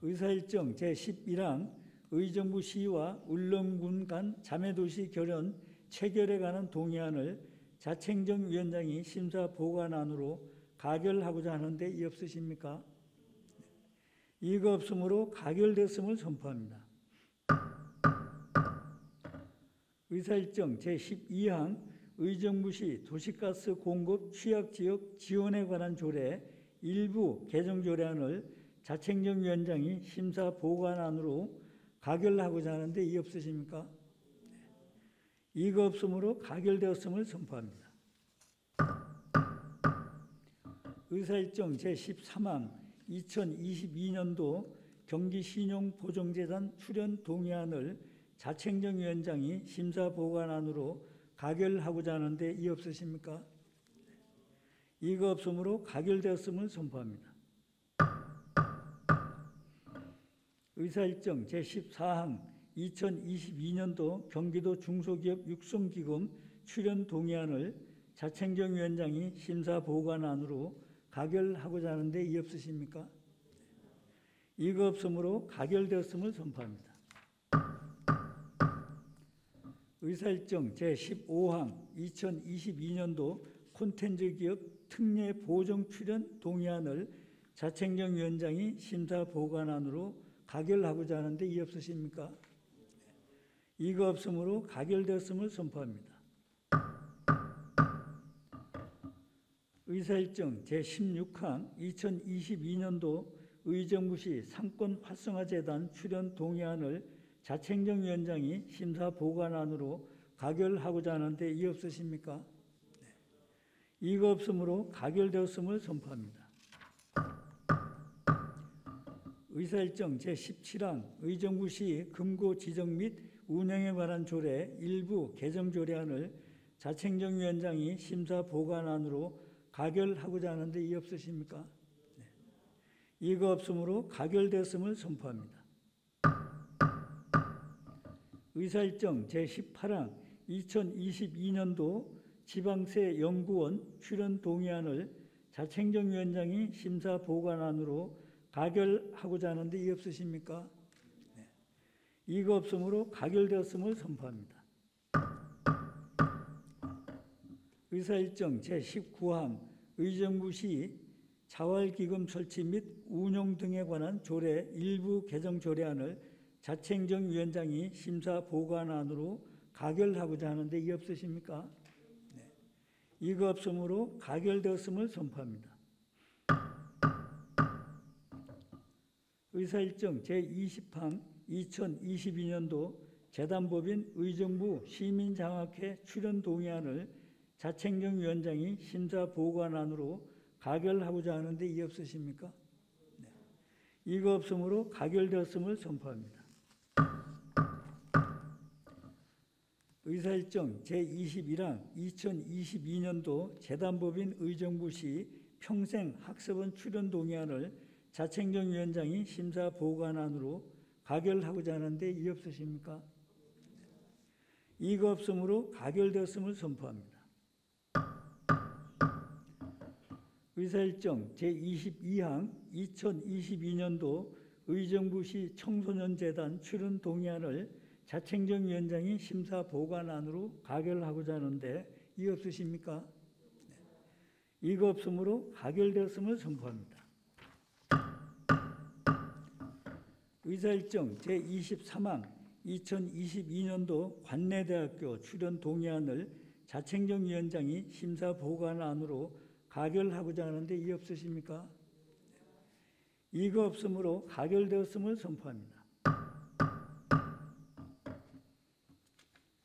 Speaker 1: 의사일정 제11항 의정부시와 울릉군 간 자매도시 결연 체결에 관한 동의안을 자치행정위원장이 심사 보고안으로 가결하고자 하는데 이의 없으십니까? 이의가 없으므로 가결됐음을 선포합니다. 의사일정 제12항 의정부시 도시가스 공급 취약지역 지원에 관한 조례 일부 개정 조례안을 자치행정위원장이 심사 보관안으로 가결하고자 하는데 이의 없으십니까? 이가 없으므로 가결되었음을 선포합니다. 의사일정 제13항 2022년도 경기신용보정재단 출연 동의안을 자치행정위원장이 심사 보관안으로 가결하고자 하는데 이의 없으십니까? 이가 없으므로 가결되었음을 선포합니다. 의사일정 제14항 2022년도 경기도 중소기업 육성기금 출연 동의안을 자치행정위원장이 심사 보관안으로 가결하고자 하는데 이의 없으십니까? 이가 없으므로 가결되었음을 선포합니다. 의사일정 제15항 2022년도 콘텐츠 기업 특례 보정 출연 동의안을 자치행정위원장이 심사 보관안으로 가결하고자 하는데 이의 없으십니까? 이가 없으므로 가결되었음을 선포합니다. 의사일정 제16항 2022년도 의정부시 상권 활성화재단 출연 동의안을 자치행정위원장이 심사 보관안으로 가결하고자 하는데 이의 없으십니까? 이가 없으므로 가결되었음을 선포합니다. 의사일정 제17항 의정부시 금고 지정 및 운영에 관한 조례 일부 개정 조례안을 자치행정위원장이 심사 보관안으로 가결하고자 하는데 이의 없으십니까? 이가 없으므로 가결되었음을 선포합니다. 의사일정 제18항 2022년도 지방세 연구원 출연 동의안을 자치행정위원장이 심사 보관안으로 가결하고자 하는데 이의 없으십니까? 이가 없으므로 가결되었음을 선포합니다. 의사일정 제19항 의정부시 자활기금 설치 및 운용 등에 관한 조례 일부 개정 조례안을 자치행정위원장이 심사 보관안으로 가결하고자 하는데 이의 없으십니까? 이가 없으므로 가결되었음을 선포합니다. 의사일정 제20항 2022년도 재단법인 의정부 시민장학회 출연 동의안을 자치행정위원장이 심사 보관안으로 가결하고자 하는데 이의 없으십니까? 이가 없으므로 가결되었음을 선포합니다. 의사일정 제21항 2022년도 재단법인 의정부시 평생학습원 출연 동의안을 자치행정위원장이 심사 보관안으로 가결하고자 하는데 이의 없으십니까? 이가 없으므로 가결되었음을 선포합니다. 의사일정 제22항 2022년도 의정부시 청소년재단 출연 동의안을 자치행정위원장이 심사 보관안으로 가결하고자 하는데 이의 없으십니까? 이가 없으므로 가결되었음을 선포합니다. 의사일정 제23항 2022년도 관내대학교 출연 동의안을 자치행정위원장이 심사 보관안으로 가결하고자 하는데 이의 없으십니까? 이가 없으므로 가결되었음을 선포합니다.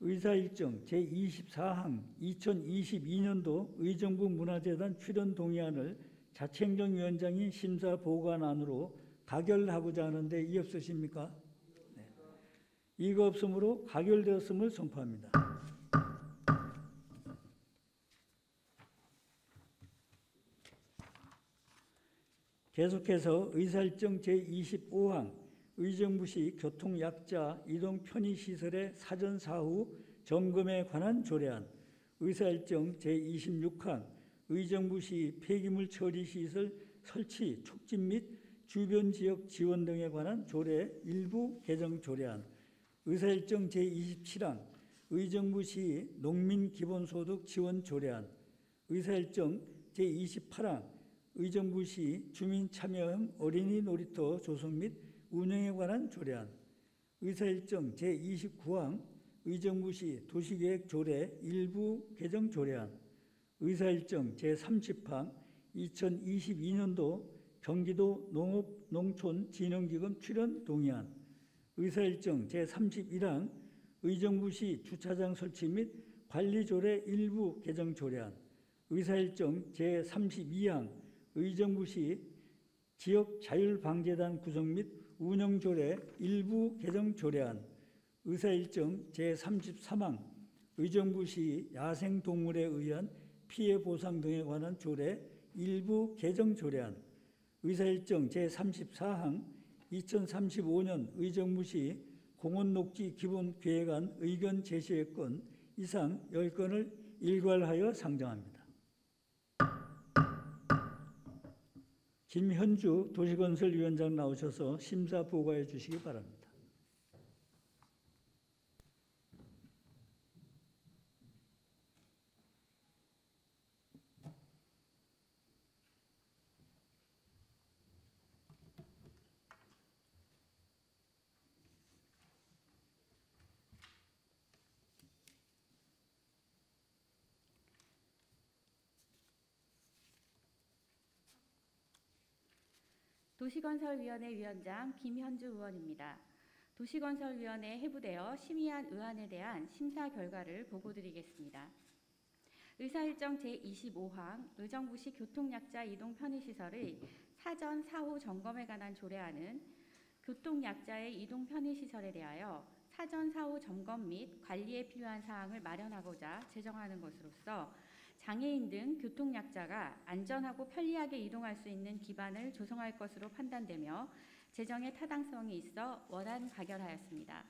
Speaker 1: 의사일정 제24항 2022년도 의정부 문화재단 출연 동의안을 자치행정위원장이 심사 보관안으로 가결하고자 하는데 이의 없으십니까? 이가 없으므로 가결되었음을 선포합니다. 계속해서 의사일정 제25항 의정부시 교통약자 이동 편의시설의 사전 사후 점검에 관한 조례안, 의사일정 제26항 의정부시 폐기물 처리시설 설치 촉진 및 주변 지역 지원 등에 관한 조례 일부 개정 조례안, 의사일정 제27항 의정부시 농민기본소득 지원 조례안, 의사일정 제28항 의정부시 주민참여형 어린이 놀이터 조성 및 운영에 관한 조례안, 의사일정 제29항 의정부시 도시계획 조례 일부 개정 조례안, 의사일정 제30항 2022년도 경기도 농업농촌진흥기금 출연 동의안, 의사일정 제31항 의정부시 주차장 설치 및 관리조례 일부 개정 조례안, 의사일정 제32항 의정부시 지역자율방재단 구성 및 운영조례 일부 개정 조례안, 의사일정 제33항 의정부시 야생동물에 의한 피해 보상 등에 관한 조례 일부 개정 조례안, 의사일정 제34항 2035년 의정부시 공원녹지 기본계획안 의견 제시의 건 이상 10건을 일괄하여 상정합니다. 김현주 도시건설위원장 나오셔서 심사 보고해 주시기 바랍니다.
Speaker 5: 도시건설위원회 위원장 김현주 의원입니다. 도시건설위원회에 해부되어 심의한 의안에 대한 심사 결과를 보고드리겠습니다. 의사일정 제25항 의정부시 교통약자 이동 편의시설의 사전 사후 점검에 관한 조례안은 교통약자의 이동 편의시설에 대하여 사전 사후 점검 및 관리에 필요한 사항을 마련하고자 제정하는 것으로서 장애인 등 교통약자가 안전하고 편리하게 이동할 수 있는 기반을 조성할 것으로 판단되며 제정의 타당성이 있어 원안 가결하였습니다.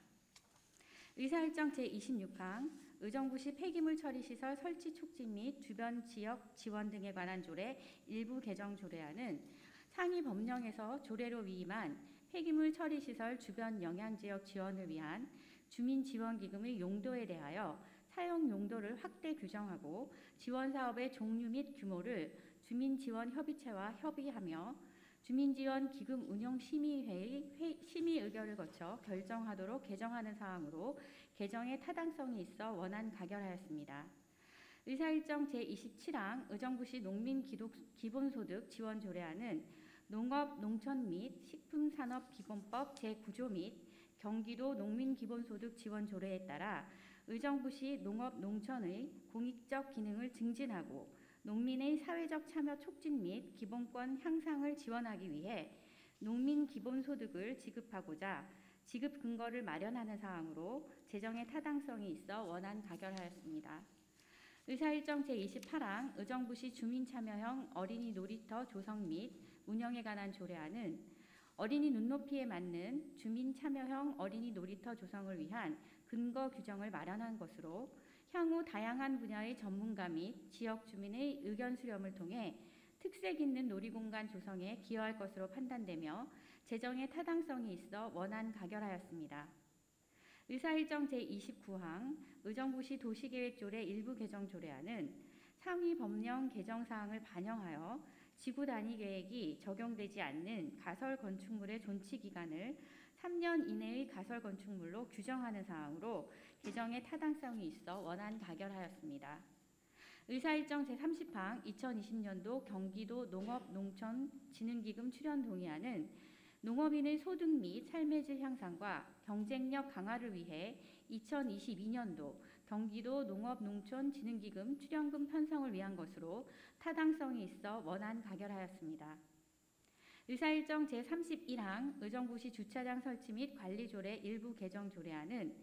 Speaker 5: 의사일정 제26항 의정부시 폐기물 처리시설 설치 촉진 및 주변 지역 지원 등에 관한 조례 일부 개정 조례안은 상위 법령에서 조례로 위임한 폐기물 처리시설 주변 영향지역 지원을 위한 주민지원기금의 용도에 대하여 사용 용도를 확대 규정하고 지원사업의 종류 및 규모를 주민지원협의체와 협의하며 주민지원기금 운영심의회의 심의 의결을 거쳐 결정하도록 개정하는 사항으로 개정의 타당성이 있어 원안 가결하였습니다. 의사일정 제27항 의정부시 농민기본소득 지원조례안은 농업, 농촌 및 식품산업기본법 제9조 및 경기도 농민기본소득 지원조례에 따라 의정부시 농업, 농촌의 공익적 기능을 증진하고 농민의 사회적 참여 촉진 및 기본권 향상을 지원하기 위해 농민 기본소득을 지급하고자 지급 근거를 마련하는 사항으로 제정의 타당성이 있어 원안 가결하였습니다. 의사일정 제28항 의정부시 주민참여형 어린이 놀이터 조성 및 운영에 관한 조례안은 어린이 눈높이에 맞는 주민참여형 어린이 놀이터 조성을 위한 근거 규정을 마련한 것으로 향후 다양한 분야의 전문가 및 지역 주민의 의견 수렴을 통해 특색 있는 놀이공간 조성에 기여할 것으로 판단되며 제정의 타당성이 있어 원안 가결하였습니다. 의사일정 제29항 의정부시 도시계획조례 일부 개정 조례안은 상위 법령 개정 사항을 반영하여 지구 단위 계획이 적용되지 않는 가설 건축물의 존치 기간을 3년 이내의 가설 건축물로 규정하는 사항으로 개정의 타당성이 있어 원안 가결하였습니다. 의사일정 제30항 2020년도 경기도 농업농촌진흥기금 출연 동의안은 농업인의 소득 및 삶의 질 향상과 경쟁력 강화를 위해 2022년도 경기도 농업농촌진흥기금 출연금 편성을 위한 것으로 타당성이 있어 원안 가결하였습니다. 의사일정 제31항 의정부시 주차장 설치 및 관리조례 일부 개정 조례안은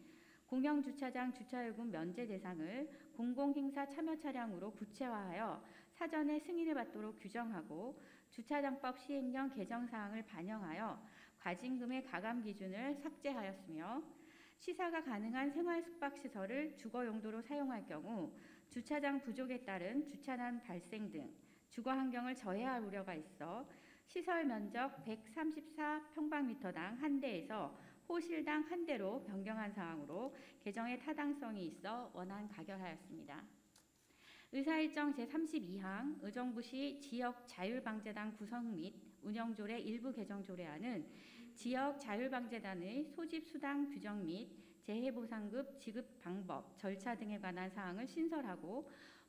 Speaker 5: 공영주차장 주차요금 면제 대상을 공공행사 참여 차량으로 구체화하여 사전에 승인을 받도록 규정하고 주차장법 시행령 개정 사항을 반영하여 과징금의 가감 기준을 삭제하였으며 시사가 가능한 생활 숙박시설을 주거 용도로 사용할 경우 주차장 부족에 따른 주차난 발생 등 주거 환경을 저해할 우려가 있어 시설 면적 134평방미터당 한 대에서 호실당 한 대로 변경한 사항으로 개정의 타당성이 있어 원안 가결하였습니다. 의사일정 제32항 의정부시 지역자율방재단 구성 및 운영조례 일부 개정 조례안은 지역자율방재단의 소집수당 규정 및 재해보상급 지급 방법, 절차 등에 관한 사항을 신설하고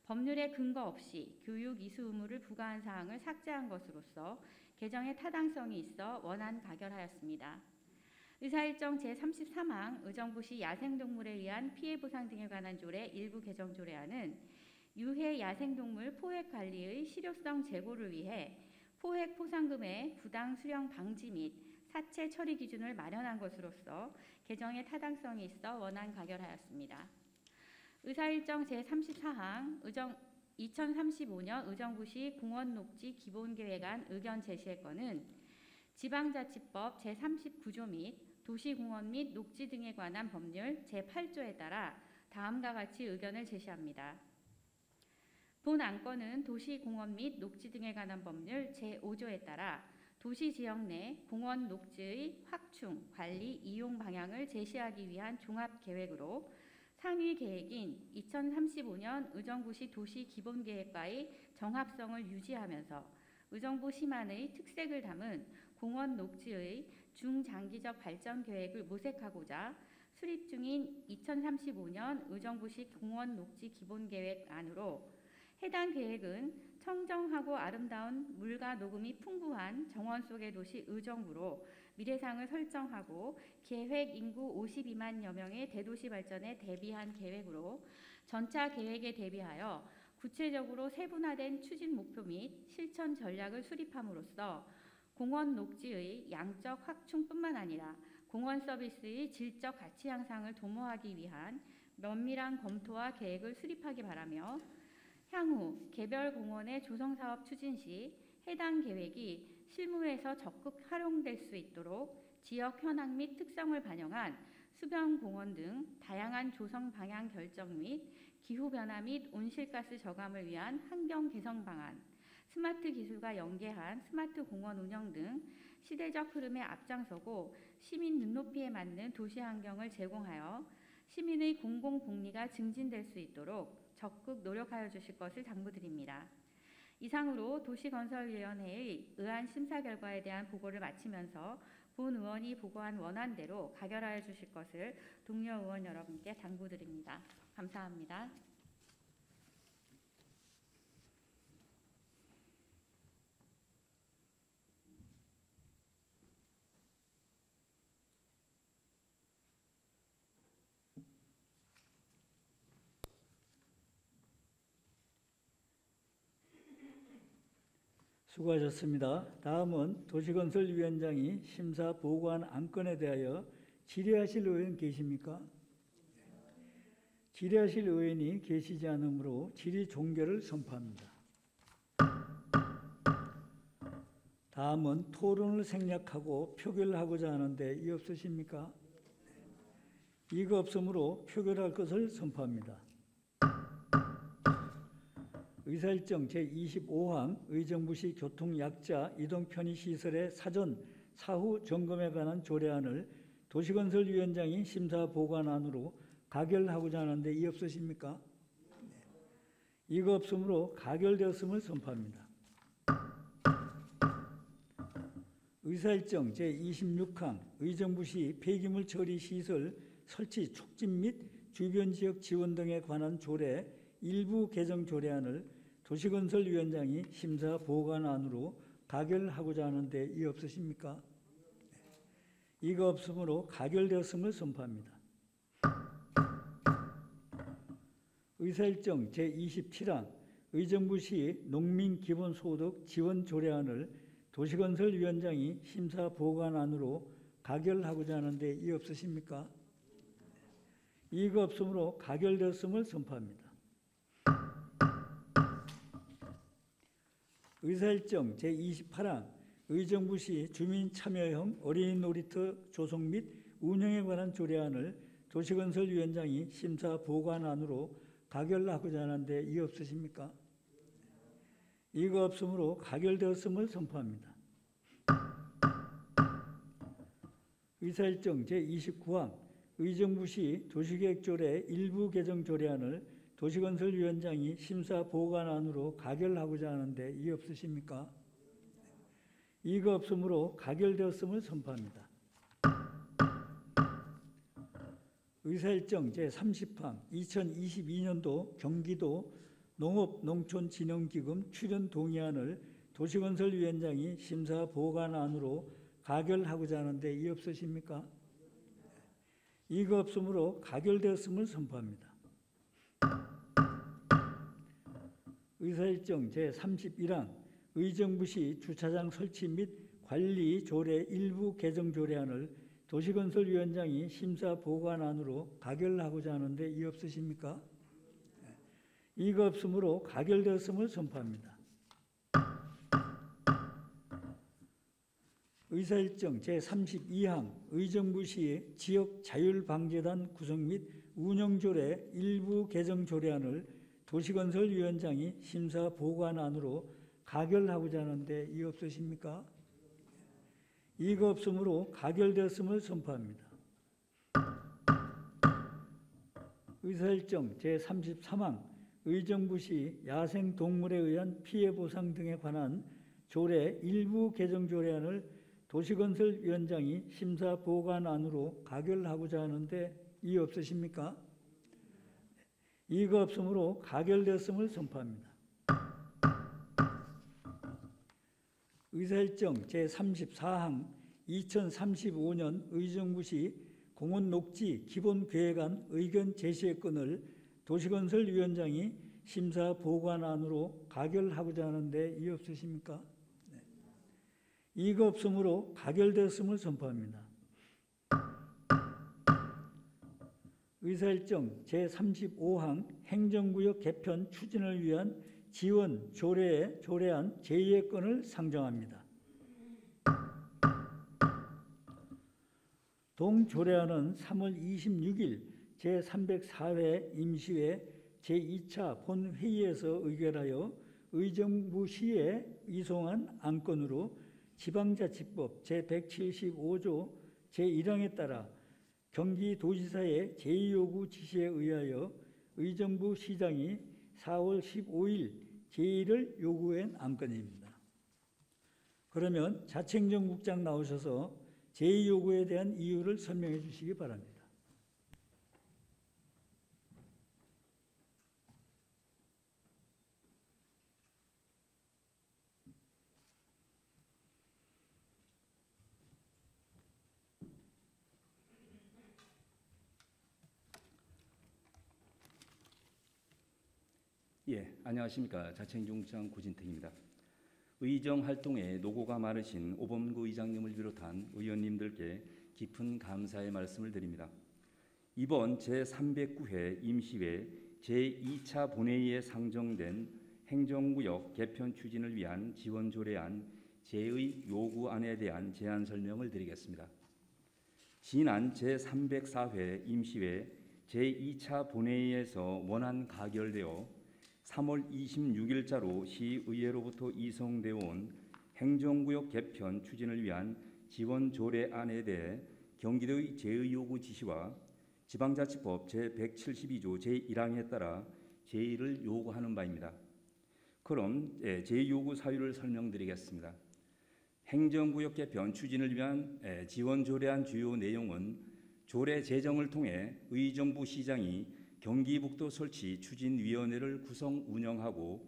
Speaker 5: 법률에 근거 없이 교육 이수 의무를 부과한 사항을 삭제한 것으로서 개정의 타당성이 있어 원안 가결하였습니다. 의사일정 제33항 의정부시 야생동물에 의한 피해 보상 등에 관한 조례 일부 개정 조례안은 유해 야생동물 포획 관리의 실효성 제고를 위해 포획 포상금의 부당 수령 방지 및 사체 처리 기준을 마련한 것으로서 개정의 타당성이 있어 원안 가결하였습니다. 의사일정 제34항 2035년 의정부시 공원녹지 기본계획안 의견 제시의 건은 지방자치법 제39조 및 도시공원 및 녹지 등에 관한 법률 제8조에 따라 다음과 같이 의견을 제시합니다. 본 안건은 도시공원 및 녹지 등에 관한 법률 제5조에 따라 도시지역 내 공원 녹지의 확충, 관리, 이용 방향을 제시하기 위한 종합계획으로 상위 계획인 2035년 의정부시 도시기본계획과의 정합성을 유지하면서 의정부 시만의 특색을 담은 공원 녹지의 중장기적 발전 계획을 모색하고자 수립 중인 2035년 의정부시 공원 녹지 기본계획안으로 해당 계획은 청정하고 아름다운 물과 녹음이 풍부한 정원 속의 도시 의정부로 미래상을 설정하고 계획 인구 52만여 명의 대도시 발전에 대비한 계획으로 전차 계획에 대비하여 구체적으로 세분화된 추진 목표 및 실천 전략을 수립함으로써 공원 녹지의 양적 확충뿐만 아니라 공원 서비스의 질적 가치 향상을 도모하기 위한 면밀한 검토와 계획을 수립하기 바라며 향후 개별 공원의 조성 사업 추진 시 해당 계획이 실무에서 적극 활용될 수 있도록 지역 현황 및 특성을 반영한 수변 공원 등 다양한 조성 방향 결정 및 기후 변화 및 온실가스 저감을 위한 환경 개선 방안, 스마트 기술과 연계한 스마트 공원 운영 등 시대적 흐름에 앞장서고 시민 눈높이에 맞는 도시 환경을 제공하여 시민의 공공복리가 증진될 수 있도록 적극 노력하여 주실 것을 당부드립니다. 이상으로 도시건설위원회의 의안 심사 결과에 대한 보고를 마치면서 본 의원이 보고한 원안대로 가결하여 주실 것을 동료 의원 여러분께 당부드립니다. 감사합니다.
Speaker 1: 수고하셨습니다. 다음은 도시건설위원장이 심사 보고한 안건에 대하여 질의하실 의원 계십니까? 질의하실 의원이 계시지 않으므로 질의 종결을 선포합니다. 다음은 토론을 생략하고 표결하고자 하는데 이 없으십니까? 이거 없으므로 표결할 것을 선포합니다. 의사일정 제25항 의정부시 교통약자 이동편의시설의 사전 사후 점검에 관한 조례안을 도시건설위원장이 심사 보관안으로 가결하고자 하는데 이 없으십니까? 이거 없으므로 가결되었음을 선포합니다. 의사일정 제26항 의정부시 폐기물 처리 시설 설치 촉진 및 주변 지역 지원 등에 관한 조례 일부 개정 조례안을 도시건설위원장이 심사 보관안으로 가결하고자 하는데 이 없으십니까? 이거 없으므로 가결되었음을 선포합니다. 의사일정 제27항 의정부시 농민기본소득 지원 조례안을 도시건설위원장이 심사 보관안으로 가결하고자 하는데 이 없으십니까? 이거 없으므로 가결되었음을 선포합니다. 의사일정 제28항 의정부시 주민참여형 어린이 놀이터 조성 및 운영에 관한 조례안을 도시건설위원장이 심사 보관안으로 가결하고자 하는데 이 없으십니까? 이거 없으므로 가결되었음을 선포합니다. 의사일정 제29항 의정부시 도시계획조례 일부 개정 조례안을 도시건설위원장이 심사 보관안으로 가결하고자 하는데 이 없으십니까? 이거 없으므로 가결되었음을 선포합니다. 의사일정 제30항 2022년도 경기도 농업농촌진흥기금 출연 동의안을 도시건설위원장이 심사 보관안으로 가결하고자 하는데 이의 없으십니까? 이가 없으므로 가결되었음을 선포합니다. 의사일정 제31항 의정부시 주차장 설치 및 관리 조례 일부 개정 조례안을 도시건설위원장이 심사 보관안으로 가결하고자 하는데 이의 없으십니까? 이가 없으므로 가결되었음을 선포합니다. 의사일정 제32항 의정부시 지역자율방재단 구성 및 운영조례 일부 개정 조례안을 도시건설위원장이 심사 보관안으로 가결하고자 하는데 이의 없으십니까? 이가 없으므로 가결되었음을 선포합니다. 의사일정 제33항 의정부시 야생동물에 의한 피해보상 등에 관한 조례 일부 개정 조례안을 도시건설위원장이 심사 보관안으로 가결하고자 하는데 이의 없으십니까? 이가 없으므로 가결되었음을 선포합니다. 의사일정 제34항 2035년 의정부시 공원녹지 기본계획안 의견 제시의 건을 도시건설위원장이 심사 보관안으로 가결하고자 하는데 이의 없으십니까? 네. 이가 없으므로 가결되었음을 선포합니다. 의사일정 제35항 행정구역 개편 추진을 위한 지원 조례안 제2의 건을 상정합니다. 동조례안은 3월 26일 제304회 임시회 제2차 본회의에서 의결하여 의정부시에 이송한 안건으로 지방자치법 제175조 제1항에 따라 경기도지사의 제2요구 지시에 의하여 의정부시장이 4월 15일 제1을 요구한 안건입니다. 그러면 자치행정국장 나오셔서 제2요구에 대한 이유를 설명해 주시기 바랍니다.
Speaker 8: 예, 안녕하십니까. 자치행정국장 고진택입니다. 의정 활동에 노고가 많으신 오범구 의장님을 비롯한 의원님들께 깊은 감사의 말씀을 드립니다. 이번 제309회 임시회 제2차 본회의에 상정된 행정구역 개편 추진을 위한 지원조례안 제의 요구안에 대한 제안 설명을 드리겠습니다. 지난 제304회 임시회 제2차 본회의에서 원안 가결되어 3월 26일자로 시의회로부터 이송되어 온 행정구역 개편 추진을 위한 지원 조례안에 대해 경기도의 제의 요구 지시와 지방자치법 제172조 제1항에 따라 제의를 요구하는 바입니다. 그럼 제의 요구 사유를 설명드리겠습니다. 행정구역 개편 추진을 위한 지원 조례안 주요 내용은 조례 제정을 통해 의정부 시장이 경기북도 설치 추진위원회를 구성 운영하고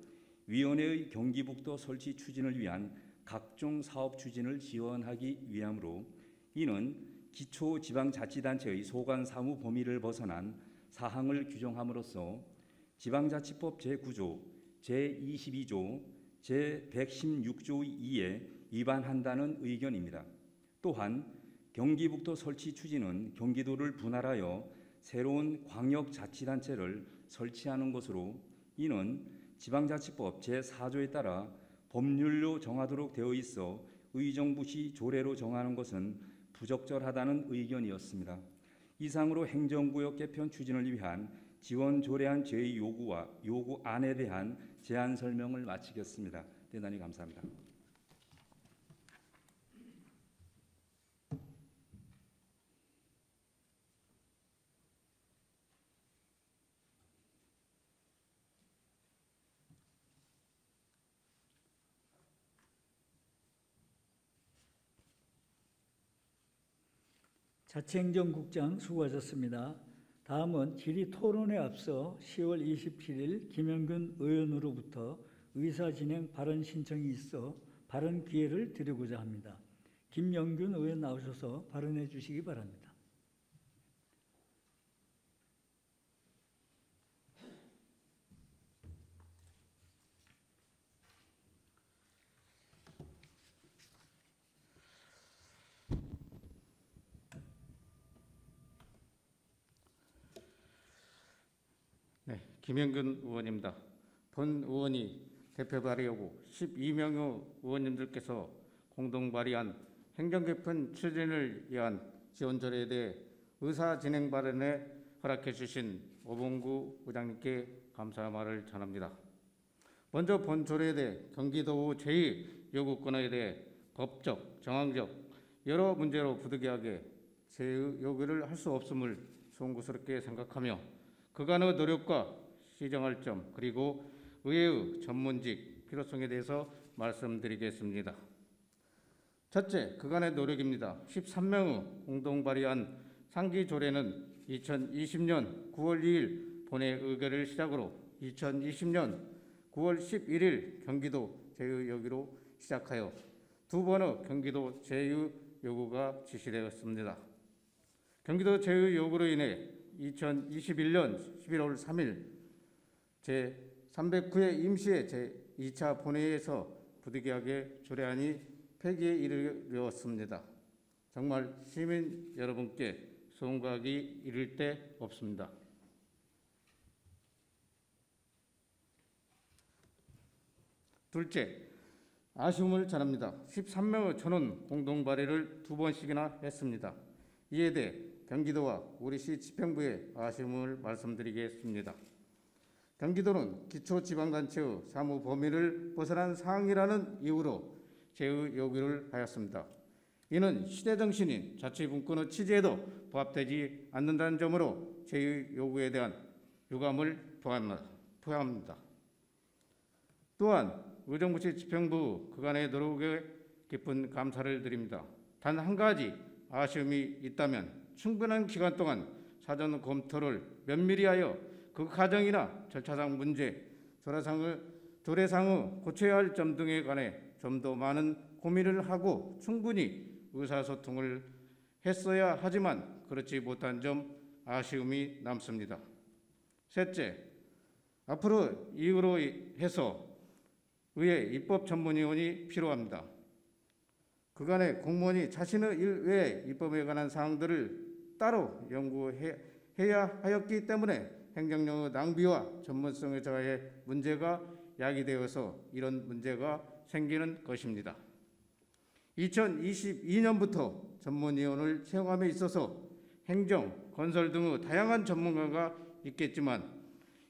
Speaker 8: 위원회의 경기북도 설치 추진을 위한 각종 사업 추진을 지원하기 위함으로 이는 기초지방자치단체의 소관 사무 범위를 벗어난 사항을 규정함으로써 지방자치법 제9조, 제22조, 제116조 2에 위반한다는 의견입니다. 또한 경기북도 설치 추진은 경기도를 분할하여 새로운 광역자치단체를 설치하는 것으로 이는 지방자치법 제4조에 따라 법률로 정하도록 되어 있어 의정부시 조례로 정하는 것은 부적절하다는 의견이었습니다. 이상으로 행정구역 개편 추진을 위한 지원 조례안 제의 요구안에 대한 제안 설명을 마치겠습니다. 대단히 감사합니다.
Speaker 1: 자치행정국장 수고하셨습니다. 다음은 질의 토론에 앞서 10월 27일 김영균 의원으로부터 의사진행 발언 신청이 있어 발언 기회를 드리고자 합니다. 김영균 의원 나오셔서 발언해 주시기 바랍니다.
Speaker 9: 네, 김영균 의원입니다. 본 의원이 대표 발의하고 12명의 의원님들께서 공동 발의한 행정 개편 추진을 위한 지원조례에 대해 의사 진행 발언에 허락해 주신 오봉구 의장님께 감사의 말을 전합니다. 먼저 본 조례에 대해 경기도 제2 요구권에 대해 법적, 정황적 여러 문제로 부득이하게 제의 요구를 할 수 없음을 송구스럽게 생각하며 그간의 노력과 시정할 점 그리고 의회의 전문직 필요성에 대해서 말씀드리겠습니다. 첫째, 그간의 노력입니다. 13명의 공동 발의한 상기 조례는 2020년 9월 2일 본회 의결을 시작으로 2020년 9월 11일 경기도 제의 요구로 시작하여 두 번의 경기도 제의 요구가 지시되었습니다. 경기도 제의 요구로 인해 2021년 11월 3일 제309회 임시회 제2차 본회의에서 부득이하게 조례안이 폐기에 이르렀습니다. 정말 시민 여러분께 송구하기 이를 데 없습니다. 둘째, 아쉬움을 전합니다. 13명의 전원 공동 발의를 2번씩이나 했습니다. 이에 대해 경기도와 우리시 집행부에 아쉬움을 말씀드리겠습니다. 경기도는 기초지방단체의 사무 범위를 벗어난 사항이라는 이유로 제의 요구를 하였습니다. 이는 시대정신인 자치분권의 취지에도 부합되지 않는다는 점으로 제의 요구에 대한 유감을 표합니다. 또한 의정부시 집행부 그간의 노력에 깊은 감사를 드립니다. 단 한 가지 아쉬움이 있다면 충분한 기간 동안 사전 검토를 면밀히 하여 그 과정이나 절차상 문제, 조례상의 고쳐야 할 점 등에 관해 좀 더 많은 고민을 하고 충분히 의사소통을 했어야 하지만 그렇지 못한 점 아쉬움이 남습니다. 셋째, 앞으로 이유로 해서 의회 입법전문위원이 필요합니다. 그간의 공무원이 자신의 일 외에 입법에 관한 사항들을 따로 연구해야 하였기 때문에 행정력의 낭비와 전문성의 저하의 문제가 야기되어서 이런 문제가 생기는 것입니다. 2022년부터 전문위원을 채용함에 있어서 행정, 건설 등의 다양한 전문가가 있겠지만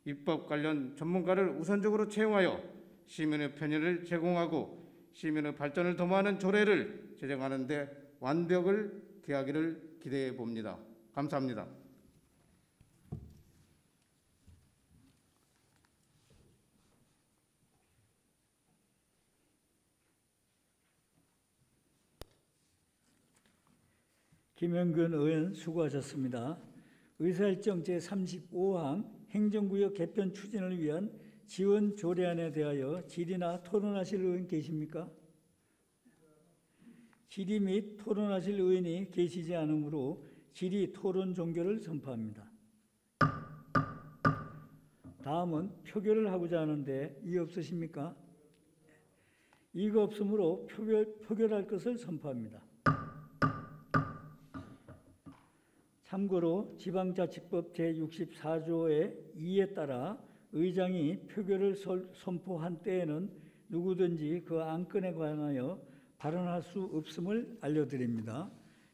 Speaker 9: 입법 관련 전문가를 우선적으로 채용하여 시민의 편의를 제공하고 시민의 발전을 도모하는 조례를 제정하는 데 완벽을 기하기를 기대해 봅니다. 감사합니다.
Speaker 1: 김영균 의원 수고하셨습니다. 의사일정 제35항 행정구역 개편 추진을 위한 지원 조례안에 대하여 질의나 토론하실 의원 계십니까? 질의 및 토론하실 의원이 계시지 않으므로 질의 토론 종결을 선포합니다. 다음은 표결을 하고자 하는데 이의 없으십니까? 이의가 없으므로 표결할 것을 선포합니다. 참고로 지방자치법 제64조의 2에 따라 의장이 표결을 선포한 때에는 누구든지 그 안건에 관하여 발언할 수 없음을 알려드립니다.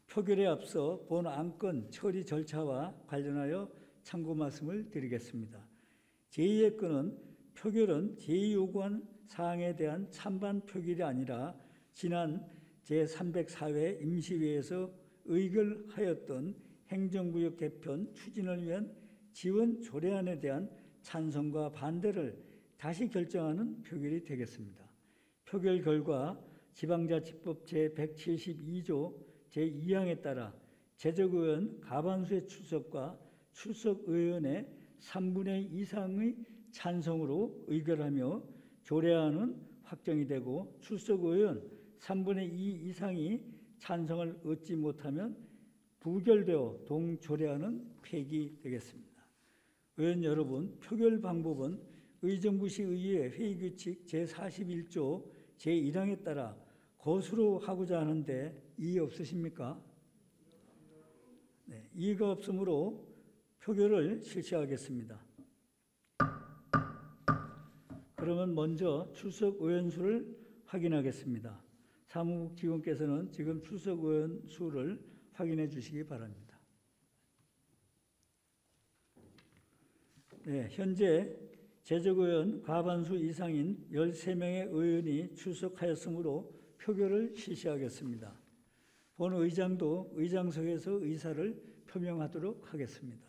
Speaker 1: 표결에 앞서 본 안건 처리 절차와 관련하여 참고 말씀을 드리겠습니다. 제2의 건은 표결은 제2 요구한 사항에 대한 찬반 표결이 아니라 지난 제304회 임시회에서 의결하였던 행정구역 개편 추진을 위한 지원 조례안에 대한 찬성과 반대를 다시 결정하는 표결이 되겠습니다. 표결 결과 지방자치법 제172조 제2항에 따라 재적의원 과반수의 출석과 출석 의원의 3분의 2 이상의 찬성으로 의결하며 조례안은 확정이 되고 출석 의원 3분의 2 이상이 찬성을 얻지 못하면 부결되어 동조례안은 폐기되겠습니다. 의원 여러분, 표결 방법은 의정부시 의회 회의규칙 제41조 제1항에 따라 거수로 하고자 하는데 이의 없으십니까? 네, 이의가 없으므로 표결을 실시하겠습니다. 그러면 먼저 출석 의원 수를 확인하겠습니다. 사무국 직원께서는 지금 출석 의원 수를 확인해 주시기 바랍니다. 네, 현재 재적의원 과반수 이상인 13명의 의원이 출석하였으므로 표결을 실시하겠습니다. 본 의장도 의장석에서 의사를 표명하도록 하겠습니다.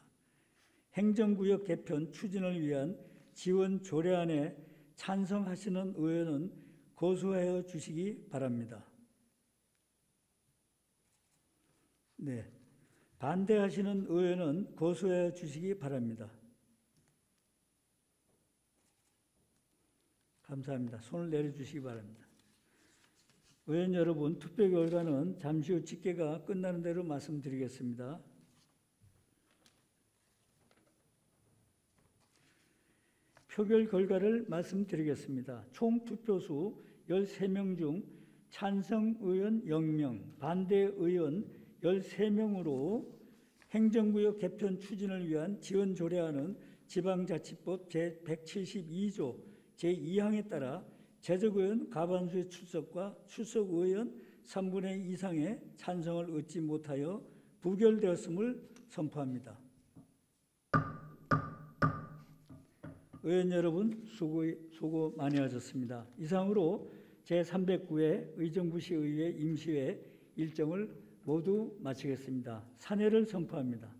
Speaker 1: 행정구역 개편 추진을 위한 지원 조례안에 찬성하시는 의원은 고수하여 주시기 바랍니다. 네, 반대하시는 의원은 고수하여 주시기 바랍니다. 감사합니다. 손을 내려주시기 바랍니다. 의원 여러분, 투표 결과는 잠시 후 집계가 끝나는 대로 말씀드리겠습니다. 표결 결과를 말씀드리겠습니다. 총 투표수 13명 중 찬성 의원 0명, 반대 의원 13명으로 행정구역 개편 추진을 위한 지원 조례안은 지방자치법 제172조 제2항에 따라 재적의원 과반수의 출석과 출석의원 3분의 2 이상의 찬성을 얻지 못하여 부결되었음을 선포합니다. 의원 여러분, 수고 많이 하셨습니다. 이상으로 제309회 의정부시 의회 임시회 일정을 모두 마치겠습니다. 산회를 선포합니다.